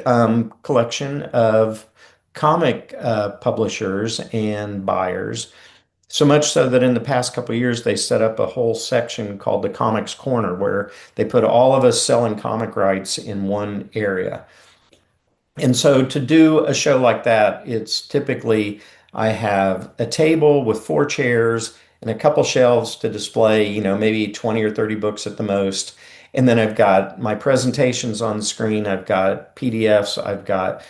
Speaker 2: collection of comic publishers and buyers. So much so that in the past couple of years, they set up a whole section called the Comics Corner, where they put all of us selling comic rights in one area. And so to do a show like that, it's typically I have a table with four chairs and a couple shelves to display, maybe 20 or 30 books at the most. And then I've got my presentations on the screen. I've got PDFs. I've got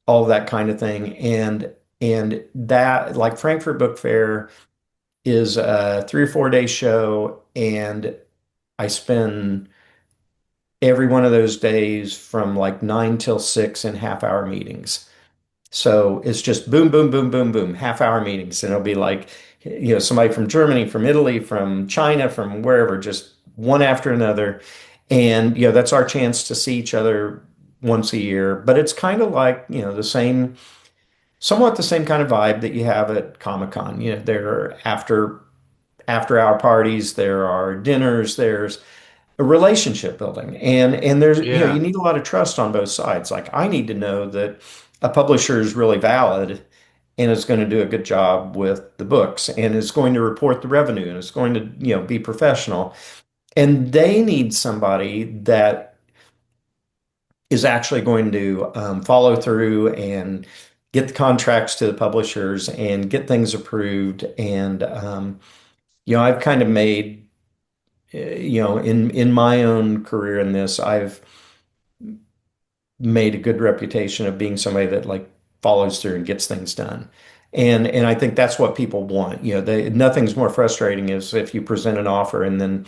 Speaker 2: all that kind of thing. And that, like Frankfurt Book Fair, is a 3 or 4 day show, and I spend every one of those days from like 9 till 6 in half-hour meetings. So it's just boom, boom, boom, boom, boom, half-hour meetings. And it'll be like, somebody from Germany, from Italy, from China, from wherever, just one after another. And, that's our chance to see each other once a year. But it's kind of like, somewhat the same kind of vibe that you have at Comic-Con. There are after hour parties, there are dinners, there's a relationship building. And there's, you
Speaker 1: Yeah.
Speaker 2: need a lot of trust on both sides. Like I need to know that a publisher is really valid and is going to do a good job with the books and is going to report the revenue and is going to, be professional. And they need somebody that is actually going to follow through and get the contracts to the publishers and get things approved. And I've kind of made in my own career in this, I've made a good reputation of being somebody that like follows through and gets things done. And I think that's what people want. Nothing's more frustrating is if you present an offer and then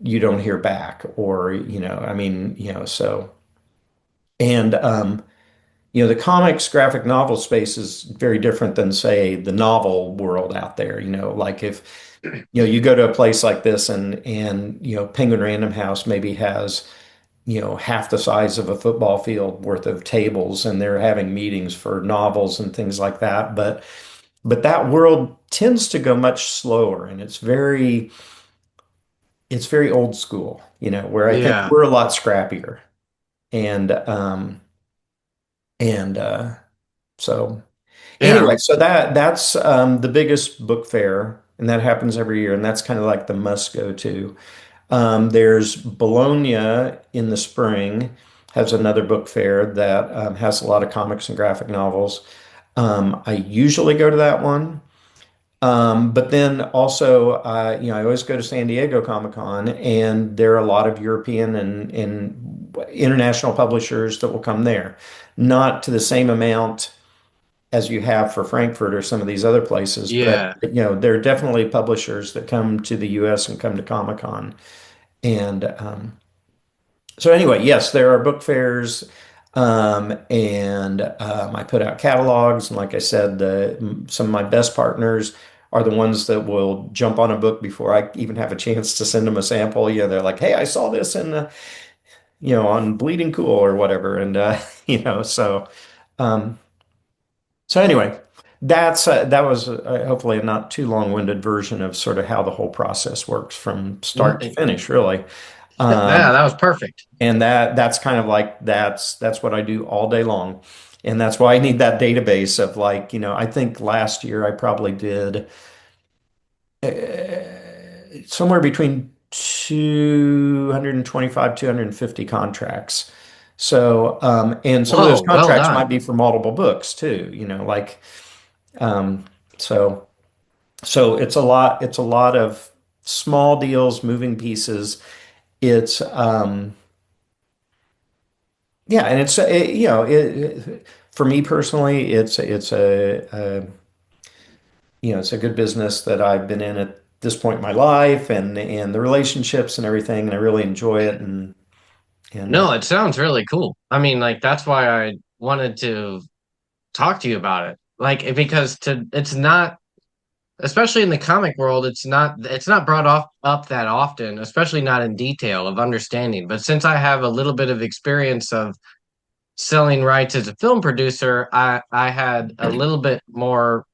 Speaker 2: you don't hear back or, I mean, so and the comics graphic novel space is very different than say the novel world out there. Like if you go to a place like this and Penguin Random House maybe has half the size of a football field worth of tables and they're having meetings for novels and things like that. But that world tends to go much slower and it's very old school, where I think
Speaker 1: Yeah.
Speaker 2: we're a lot scrappier. And so
Speaker 1: Yeah.
Speaker 2: anyway, so that's the biggest book fair, and that happens every year, and that's kind of like the must go to. There's Bologna in the spring, has another book fair that has a lot of comics and graphic novels. I usually go to that one. But then also, I always go to San Diego Comic Con, and there are a lot of European and international publishers that will come there. Not to the same amount as you have for Frankfurt or some of these other places, but
Speaker 1: Yeah.
Speaker 2: there are definitely publishers that come to the US and come to Comic Con. And so anyway, yes, there are book fairs, and I put out catalogs. And like I said, some of my best partners are the ones that will jump on a book before I even have a chance to send them a sample. They're like, "Hey, I saw this on Bleeding Cool or whatever," and um, so anyway, that was hopefully a not too long-winded version of sort of how the whole process works from start to finish, really.
Speaker 1: Yeah,
Speaker 2: Um,
Speaker 1: that was perfect.
Speaker 2: and that's kind of like that's what I do all day long. And that's why I need that database of like, I think last year I probably did somewhere between 225, 250 contracts. So, and some of those
Speaker 1: Whoa, well
Speaker 2: contracts might
Speaker 1: done.
Speaker 2: be for multiple books too, like, um, so, so it's a lot of small deals, moving pieces. It's, Yeah, and for me personally, it's a good business that I've been in at this point in my life, and the relationships and everything, and I really enjoy it, and
Speaker 1: No, it sounds really cool. I mean, like that's why I wanted to talk to you about it. Like because it's not, especially in the comic world, it's not brought up that often, especially not in detail of understanding. But since I have a little bit of experience of selling rights as a film producer, I had a little bit more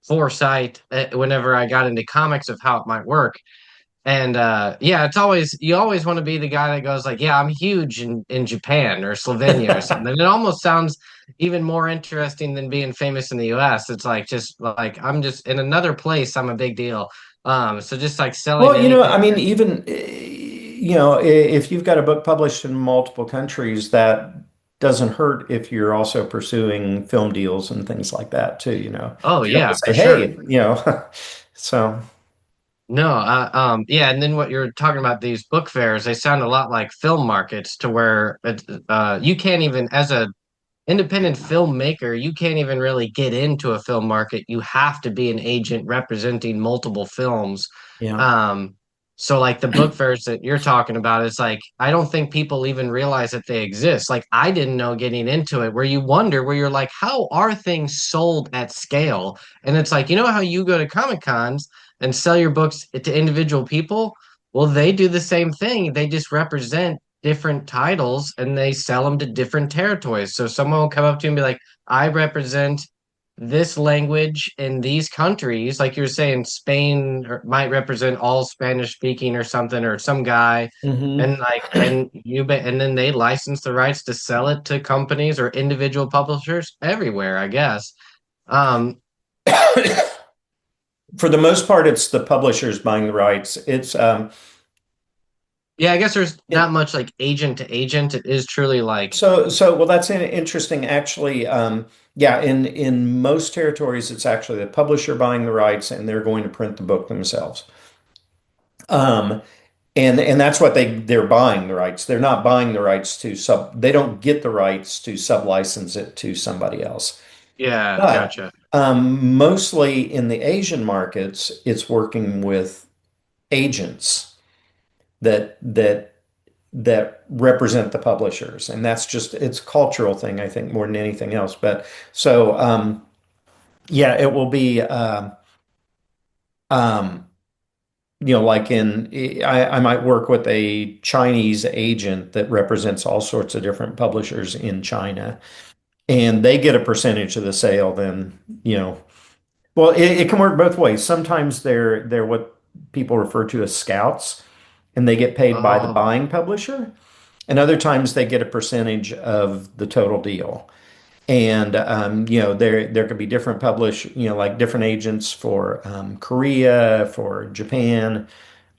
Speaker 1: foresight whenever I got into comics of how it might work. And yeah, you always want to be the guy that goes like, yeah, I'm huge in Japan or Slovenia or something. And it almost sounds even more interesting than being famous in the US. It's like just like I'm just in another place, I'm a big deal. So just like selling
Speaker 2: well,
Speaker 1: anything.
Speaker 2: I mean, even if you've got a book published in multiple countries, that doesn't hurt if you're also pursuing film deals and things like that too.
Speaker 1: Oh
Speaker 2: To be able to
Speaker 1: yeah,
Speaker 2: say,
Speaker 1: for sure.
Speaker 2: hey, so.
Speaker 1: No, yeah, and then what you're talking about these book fairs, they sound a lot like film markets to where you can't even as a independent filmmaker, you can't even really get into a film market. You have to be an agent representing multiple films.
Speaker 2: Yeah.
Speaker 1: Um, so like the book fairs that you're talking about, it's like I don't think people even realize that they exist. Like I didn't know getting into it, where you wonder, where you're like, how are things sold at scale? And it's like, you know how you go to Comic Cons and sell your books to individual people? Well, they do the same thing. They just represent different titles and they sell them to different territories. So someone will come up to you and be like, I represent this language in these countries. Like you're saying, Spain might represent all Spanish speaking or something, or some guy.
Speaker 2: Hmm.
Speaker 1: And and then they license the rights to sell it to companies or individual publishers everywhere, I guess. Um,
Speaker 2: For the most part, it's the publishers buying the rights.
Speaker 1: yeah, I guess there's not
Speaker 2: It,
Speaker 1: much like agent to agent. It is truly like,
Speaker 2: well, that's interesting. Actually, yeah, in most territories, it's actually the publisher buying the rights, and they're going to print the book themselves. Um, and that's what they're buying the rights. They're not buying the rights to they don't get the rights to sublicense it to somebody else.
Speaker 1: Yeah,
Speaker 2: But
Speaker 1: gotcha.
Speaker 2: mostly in the Asian markets, it's working with agents that that represent the publishers, and that's just it's a cultural thing, I think, more than anything else. But so yeah, it will be um, like I might work with a Chinese agent that represents all sorts of different publishers in China, and they get a percentage of the sale. Then, well, it can work both ways. Sometimes they're what people refer to as scouts, and they get paid by the
Speaker 1: Oh,
Speaker 2: buying publisher. And other times they get a percentage of the total deal. And there could be different like different agents for Korea, for Japan.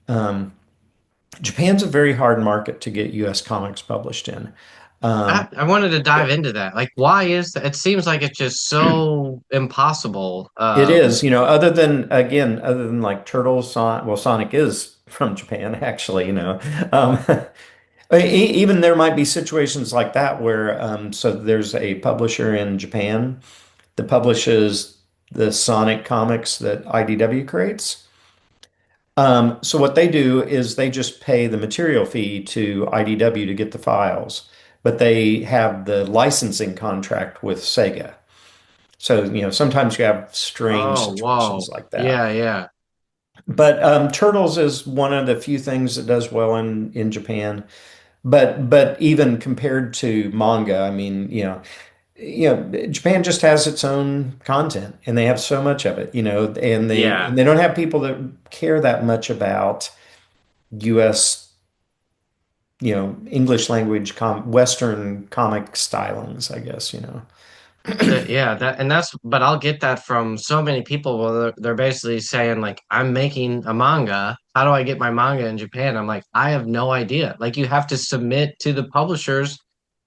Speaker 2: Um, Japan's a very hard market to get U.S. comics published in.
Speaker 1: I,
Speaker 2: Um,
Speaker 1: I wanted to dive into that. Like, why is that? It seems like it's just so impossible.
Speaker 2: it is, other than like Turtles, Sonic is from Japan, actually, Um, even there might be situations like that where, so there's a publisher in Japan that publishes the Sonic comics that IDW creates. So what they do is they just pay the material fee to IDW to get the files, but they have the licensing contract with Sega. So, sometimes you have strange
Speaker 1: Oh,
Speaker 2: situations
Speaker 1: whoa.
Speaker 2: like
Speaker 1: Yeah,
Speaker 2: that.
Speaker 1: yeah.
Speaker 2: But Turtles is one of the few things that does well in Japan. But even compared to manga, I mean, Japan just has its own content and they have so much of it, and
Speaker 1: Yeah.
Speaker 2: they don't have people that care that much about US, English language Western comic stylings, I guess.
Speaker 1: Yeah, and but I'll get that from so many people. Well, they're basically saying like, I'm making a manga. How do I get my manga in Japan? I'm like, I have no idea. Like, you have to submit to the publishers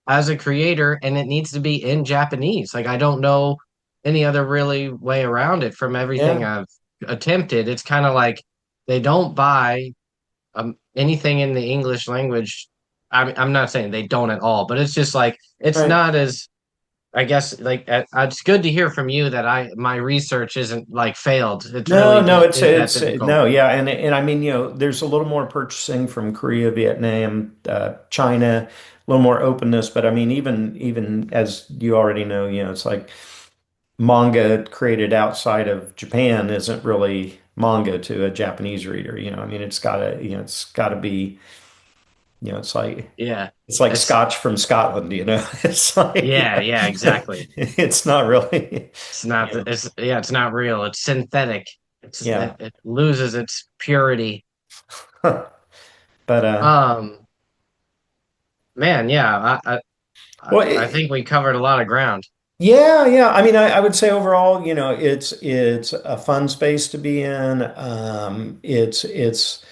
Speaker 1: as a creator, and it needs to be in Japanese. Like, I don't know any other really way around it from everything
Speaker 2: Yeah.
Speaker 1: I've attempted. It's kind of like they don't buy anything in the English language. I'm not saying they don't at all, but it's just like it's
Speaker 2: Right.
Speaker 1: not as I guess like it's good to hear from you that I my research isn't like failed. It's
Speaker 2: No,
Speaker 1: really
Speaker 2: no,
Speaker 1: just
Speaker 2: it's
Speaker 1: is that
Speaker 2: it's
Speaker 1: difficult.
Speaker 2: no, yeah, and I mean, there's a little more purchasing from Korea, Vietnam, China, a little more openness, but I mean, even as you already know, it's like manga created outside of Japan isn't really manga to a Japanese reader, I mean, it's gotta be, it's like
Speaker 1: Yeah.
Speaker 2: it's like
Speaker 1: It's
Speaker 2: Scotch from Scotland, It's like
Speaker 1: yeah, yeah, exactly.
Speaker 2: it's not really,
Speaker 1: It's not
Speaker 2: you know,
Speaker 1: it's yeah, it's not real. It's synthetic.
Speaker 2: yeah.
Speaker 1: It loses its purity.
Speaker 2: But
Speaker 1: Um man, yeah,
Speaker 2: well,
Speaker 1: I think we covered a lot of ground.
Speaker 2: yeah, yeah. I mean, I would say overall, it's a fun space to be in. It's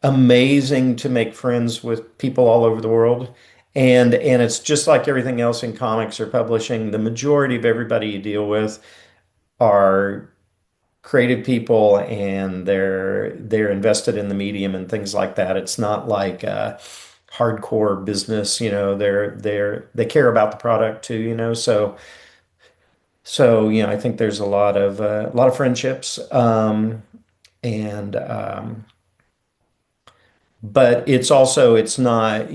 Speaker 2: amazing to make friends with people all over the world. And it's just like everything else in comics or publishing. The majority of everybody you deal with are creative people and they're invested in the medium and things like that. It's not like hardcore business, they care about the product too, so, I think there's a lot of friendships, and but it's not,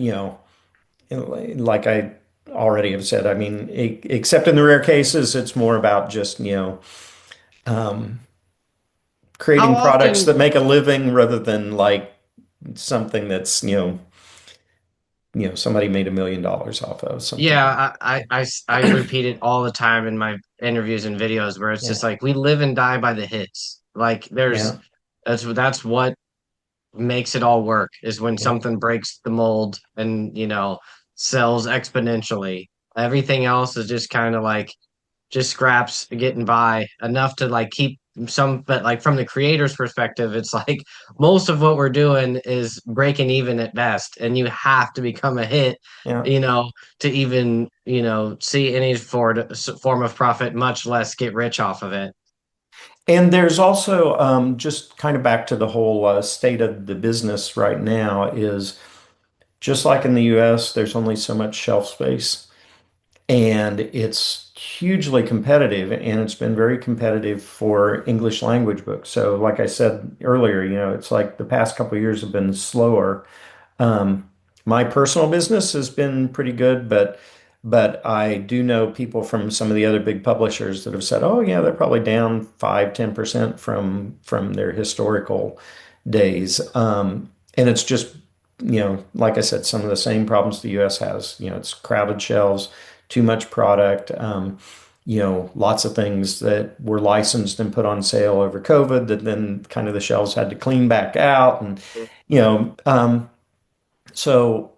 Speaker 2: like I already have said. I mean, except in the rare cases, it's more about just, um,
Speaker 1: How
Speaker 2: creating products
Speaker 1: often
Speaker 2: that make a living rather than like something that's, somebody made $1 million off of something.
Speaker 1: Yeah, I repeat it all the time in my interviews and videos where it's just
Speaker 2: Yeah,
Speaker 1: like we live and die by the hits. Like there's
Speaker 2: yeah,
Speaker 1: that's what makes it all work is when
Speaker 2: yeah,
Speaker 1: something breaks the mold and sells exponentially. Everything else is just kind of like just scraps getting by enough to like keep some, but like from the creator's perspective it's like most of what we're doing is breaking even at best, and you have to become a hit
Speaker 2: yeah.
Speaker 1: you know to even see any form of profit, much less get rich off of it.
Speaker 2: And there's also just kind of back to the whole state of the business right now is just like in the US, there's only so much shelf space. And it's hugely competitive, and it's been very competitive for English language books. So, like I said earlier, it's like the past couple of years have been slower. Um, my personal business has been pretty good, but I do know people from some of the other big publishers that have said, "Oh, yeah, they're probably down 5-10% from their historical days." And it's just, like I said, some of the same problems the US has. It's crowded shelves, too much product. Lots of things that were licensed and put on sale over COVID that then kind of the shelves had to clean back out, and you know, so,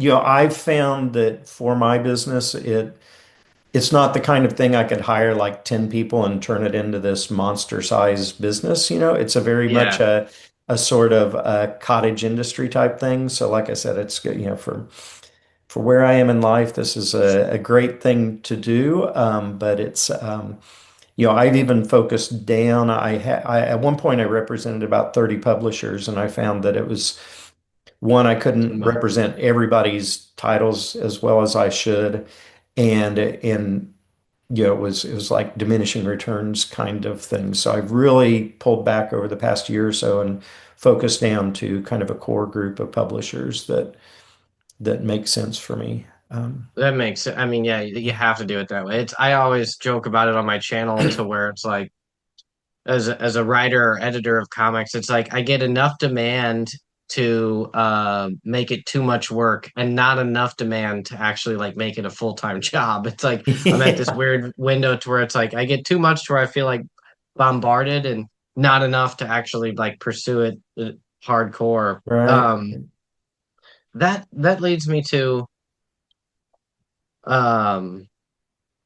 Speaker 2: I've found that for my business, it's not the kind of thing I could hire like 10 people and turn it into this monster size business. It's a very much
Speaker 1: Yeah,
Speaker 2: a sort of a cottage industry type thing. So like I said, it's good, for where I am in life, this is a great thing to do. But it's I've even focused down. At one point I represented about 30 publishers, and I found that it was one, I
Speaker 1: too
Speaker 2: couldn't
Speaker 1: much.
Speaker 2: represent everybody's titles as well as I should, and it was like diminishing returns kind of thing. So I've really pulled back over the past year or so and focused down to kind of a core group of publishers that make sense for me.
Speaker 1: That makes it. I mean, yeah, you have to do it that way. It's I always joke about it on my channel to where it's like as a writer or editor of comics, it's like I get enough demand to make it too much work and not enough demand to actually like make it a full-time job. It's like I'm at this
Speaker 2: Yeah,
Speaker 1: weird window to where it's like I get too much to where I feel like bombarded and not enough to actually like pursue it hardcore.
Speaker 2: right.
Speaker 1: That leads me to um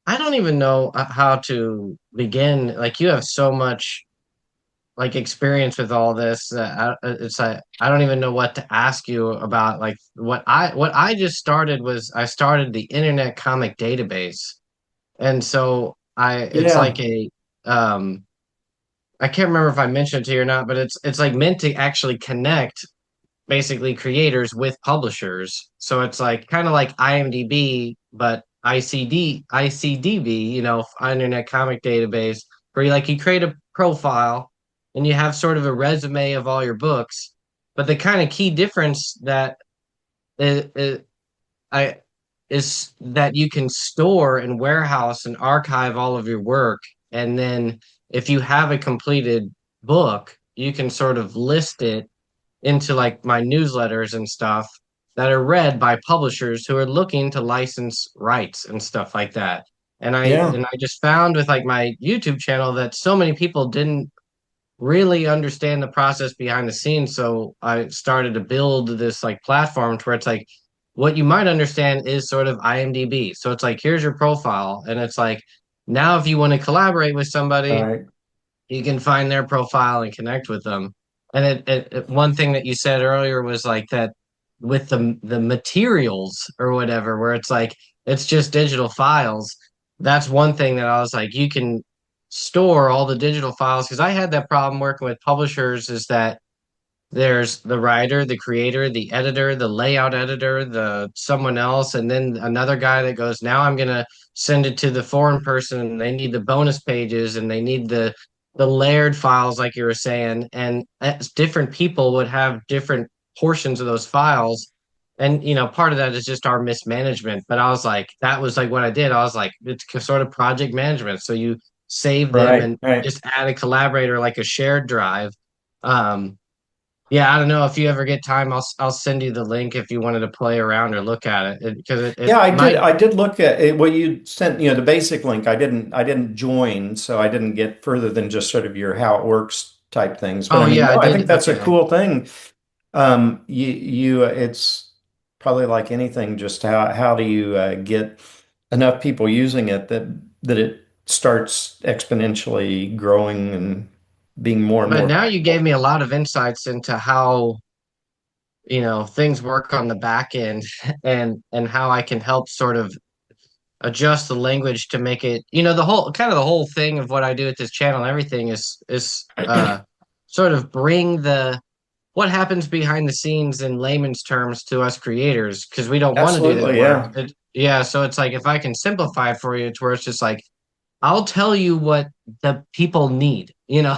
Speaker 1: I don't even know how to begin. Like you have so much like experience with all this. It's like I don't even know what to ask you about. Like what I just started was I started the Internet Comic Database, and so I it's
Speaker 2: Yeah,
Speaker 1: like a I can't remember if I mentioned it to you or not, but it's like meant to actually connect basically creators with publishers. So it's like kind of like IMDb, but ICDB, Internet Comic Database, where you create a profile and you have sort of a resume of all your books. But the kind of key difference that is, I is that you can store and warehouse and archive all of your work, and then if you have a completed book, you can sort of list it into like my newsletters and stuff that are read by publishers who are looking to license rights and stuff like that. And I
Speaker 2: yeah,
Speaker 1: and I just found with like my YouTube channel that so many people didn't really understand the process behind the scenes. So I started to build this like platform to where it's like what you might understand is sort of IMDb. So it's like here's your profile, and it's like now if you want to collaborate with somebody,
Speaker 2: right.
Speaker 1: you can find their profile and connect with them. And one thing that you said earlier was like that with the materials or whatever, where it's like it's just digital files. That's one thing that I was like, you can store all the digital files because I had that problem working with publishers is that there's the writer, the creator, the editor, the layout editor, the someone else, and then another guy that goes, now I'm gonna send it to the foreign person and they need the bonus pages and they need the layered files like you were saying. And different people would have different portions of those files. And part of that is just our mismanagement. But I was like, that was like what I did. I was like, it's sort of project management. So you save them
Speaker 2: Right,
Speaker 1: and
Speaker 2: right.
Speaker 1: just add a collaborator like a shared drive. Um, yeah, I don't know if you ever get time. I'll send you the link if you wanted to play around or look at it because it
Speaker 2: Yeah, I did.
Speaker 1: might.
Speaker 2: I did look at it. Well, you sent, the basic link. I didn't join, so I didn't get further than just sort of your how it works type things. But
Speaker 1: Oh
Speaker 2: I mean,
Speaker 1: yeah, I
Speaker 2: no, I think
Speaker 1: did.
Speaker 2: that's a
Speaker 1: Okay,
Speaker 2: cool thing. It's probably like anything, just how do you get enough people using it that it starts exponentially growing and being more and
Speaker 1: but
Speaker 2: more
Speaker 1: now you gave
Speaker 2: valuable.
Speaker 1: me a lot of insights into how things work on the back end and how I can help sort of adjust the language to make it, the whole thing of what I do with this channel and everything is sort of bring the what happens behind the scenes in layman's terms to us creators because we don't want to do that
Speaker 2: Absolutely,
Speaker 1: work.
Speaker 2: yeah.
Speaker 1: Yeah, so it's like if I can simplify it for you to where it's just like I'll tell you what the people need,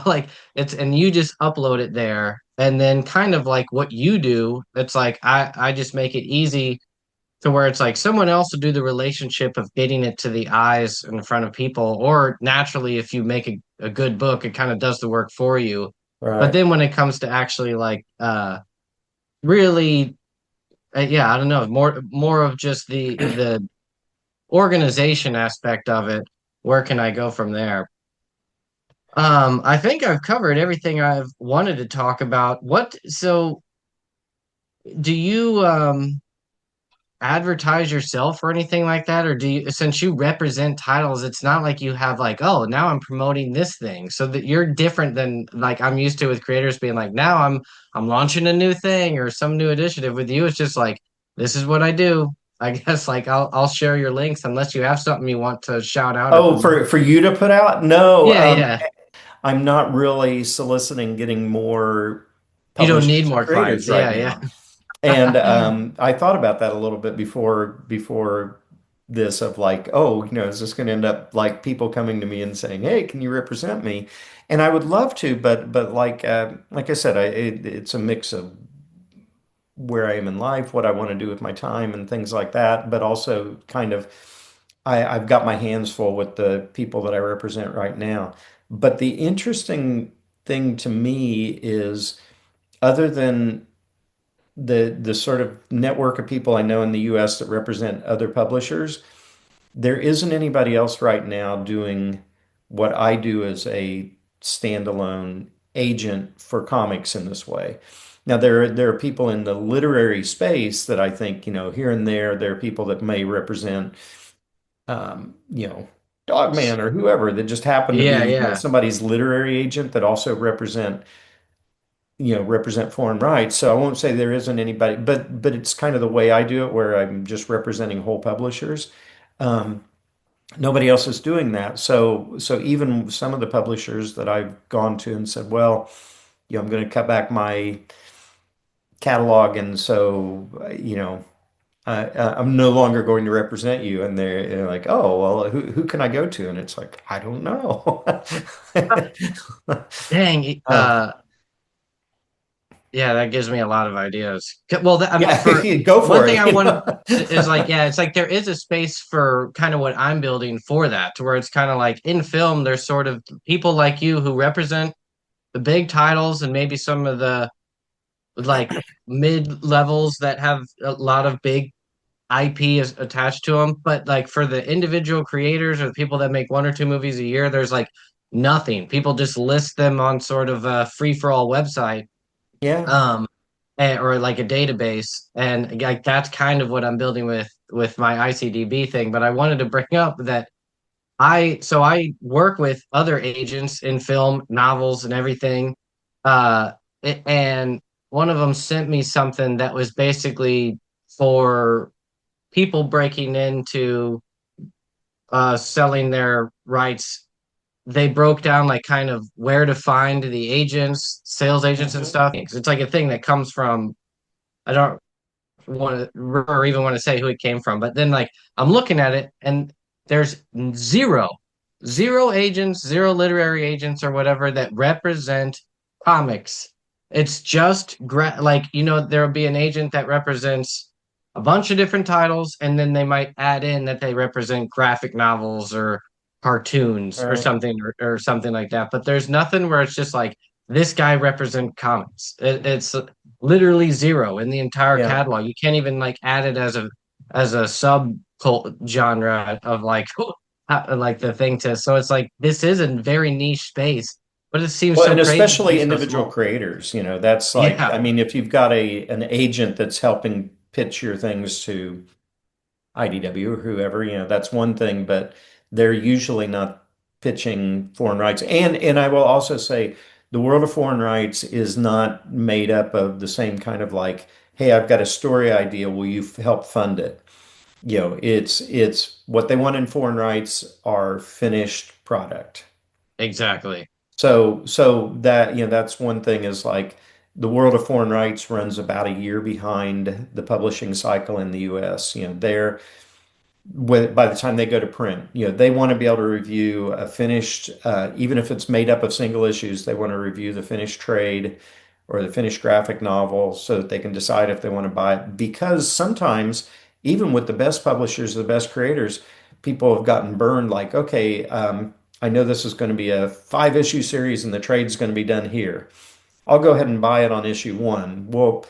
Speaker 1: like and you just upload it there. And then kind of like what you do, it's like I just make it easy to where it's like someone else will do the relationship of getting it to the eyes in front of people, or naturally, if you make a good book, it kind of does the work for you. But
Speaker 2: Right.
Speaker 1: then when it comes to actually like really, yeah, I don't know, more of just the organization aspect of it. Where can I go from there? I think I've covered everything I've wanted to talk about. So do you advertise yourself or anything like that? Or do you, since you represent titles, it's not like you have like, oh, now I'm promoting this thing. So that you're different than like I'm used to with creators being like, now I'm launching a new thing or some new initiative. With you, it's just like, this is what I do. I guess like I'll share your links unless you have something you want to shout out or
Speaker 2: Oh,
Speaker 1: promote.
Speaker 2: for you to put out? No,
Speaker 1: Yeah, yeah.
Speaker 2: I'm not really soliciting getting more
Speaker 1: You don't need
Speaker 2: publishers and
Speaker 1: more clients.
Speaker 2: creators right
Speaker 1: Yeah, yeah.
Speaker 2: now. And I thought about that a little bit before this of like, oh, is this going to end up like people coming to me and saying, "Hey, can you represent me?" And I would love to, but like I said, it's a mix of where I am in life, what I want to do with my time, and things like that. But also, kind of, I've got my hands full with the people that I represent right now. But the interesting thing to me is, other than the sort of network of people I know in the US that represent other publishers, there isn't anybody else right now doing what I do as a standalone agent for comics in this way. Now there are people in the literary space that I think, here and there are people that may represent Dogman or whoever that just happen to
Speaker 1: Yeah,
Speaker 2: be,
Speaker 1: yeah.
Speaker 2: somebody's literary agent that also represent foreign rights. So I won't say there isn't anybody, but it's kind of the way I do it, where I'm just representing whole publishers. Um, Nobody else is doing that. So even some of the publishers that I've gone to and said, well, I'm going to cut back my catalog, and so I'm no longer going to represent you. And they're like, oh, well, who can I go to? And it's like, I don't know.
Speaker 1: Dang.
Speaker 2: Uh,
Speaker 1: Yeah, that gives me a lot of ideas. Well,
Speaker 2: yeah,
Speaker 1: for
Speaker 2: go
Speaker 1: one
Speaker 2: for
Speaker 1: thing
Speaker 2: it.
Speaker 1: I wanted is like, yeah, it's like there is a space for kind of what I'm building for that, to where it's kind of like in film, there's sort of people like you who represent the big titles and maybe some of the like mid levels that have a lot of big IP is attached to them. But like for the individual creators or the people that make one or two movies a year, there's like nothing. People just list them on sort of a free for all website.
Speaker 2: Yeah.
Speaker 1: Um, or like a database, and like that's kind of what I'm building with my ICDB thing. But I wanted to bring up that I work with other agents in film, novels, and everything. Uh, and one of them sent me something that was basically for people breaking into selling their rights. They broke down like kind of where to find the agents, sales agents, and
Speaker 2: Mhm.
Speaker 1: stuff. It's like a thing that comes from I don't want to or even want to say who it came from. But then like I'm looking at it and there's zero agents, zero literary agents or whatever that represent comics. It's just like there'll be an agent that represents a bunch of different titles, and then they might add in that they represent graphic novels or cartoons or
Speaker 2: Right.
Speaker 1: something like that. But there's nothing where it's just like this guy represents comics. It's literally zero in the entire
Speaker 2: Yeah.
Speaker 1: catalog. You can't even like add it as a sub cult genre of like like the thing to. So it's like this is a very niche space, but it seems
Speaker 2: Well,
Speaker 1: so
Speaker 2: and
Speaker 1: crazy to be
Speaker 2: especially
Speaker 1: so
Speaker 2: individual
Speaker 1: small.
Speaker 2: creators, that's like,
Speaker 1: Yeah,
Speaker 2: I mean, if you've got an agent that's helping pitch your things to IDW or whoever, that's one thing, but they're usually not pitching foreign rights. And I will also say the world of foreign rights is not made up of the same kind of like, hey, I've got a story idea, will you help fund it? it's what they want in foreign rights are finished product.
Speaker 1: Exactly.
Speaker 2: So that, that's one thing is like the world of foreign rights runs about a year behind the publishing cycle in the US. By the time they go to print, they want to be able to review a finished, even if it's made up of single issues, they want to review the finished trade or the finished graphic novel so that they can decide if they want to buy it. Because sometimes, even with the best publishers, the best creators, people have gotten burned like, okay, I know this is going to be a 5 issue series and the trade's going to be done here. I'll go ahead and buy it on issue one. Well,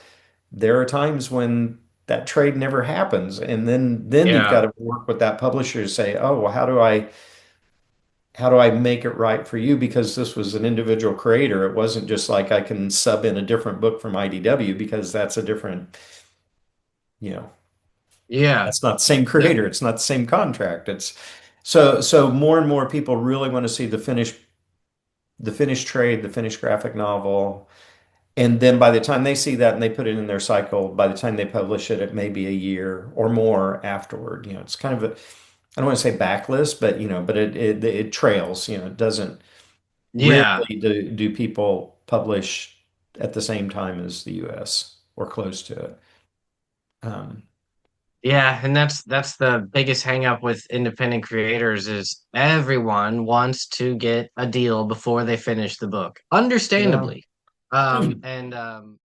Speaker 2: there are times when that trade never happens, and then you've got
Speaker 1: Yeah.
Speaker 2: to work with that publisher to say, oh, well, how do I make it right for you? Because this was an individual creator. It wasn't just like I can sub in a different book from IDW because that's a different, you know,
Speaker 1: Yeah.
Speaker 2: that's not the same
Speaker 1: Th-
Speaker 2: creator. It's not the same contract. It's so more and more people really want to see the finished trade, the finished graphic novel. And then by the time they see that and they put it in their cycle, by the time they publish it, it may be a year or more afterward. It's kind of I don't want to say backlist, but it trails. It doesn't
Speaker 1: yeah.
Speaker 2: rarely do people publish at the same time as the US or close to it. Um,
Speaker 1: Yeah, and that's the biggest hang up with independent creators is everyone wants to get a deal before they finish the book.
Speaker 2: yeah.
Speaker 1: Understandably. And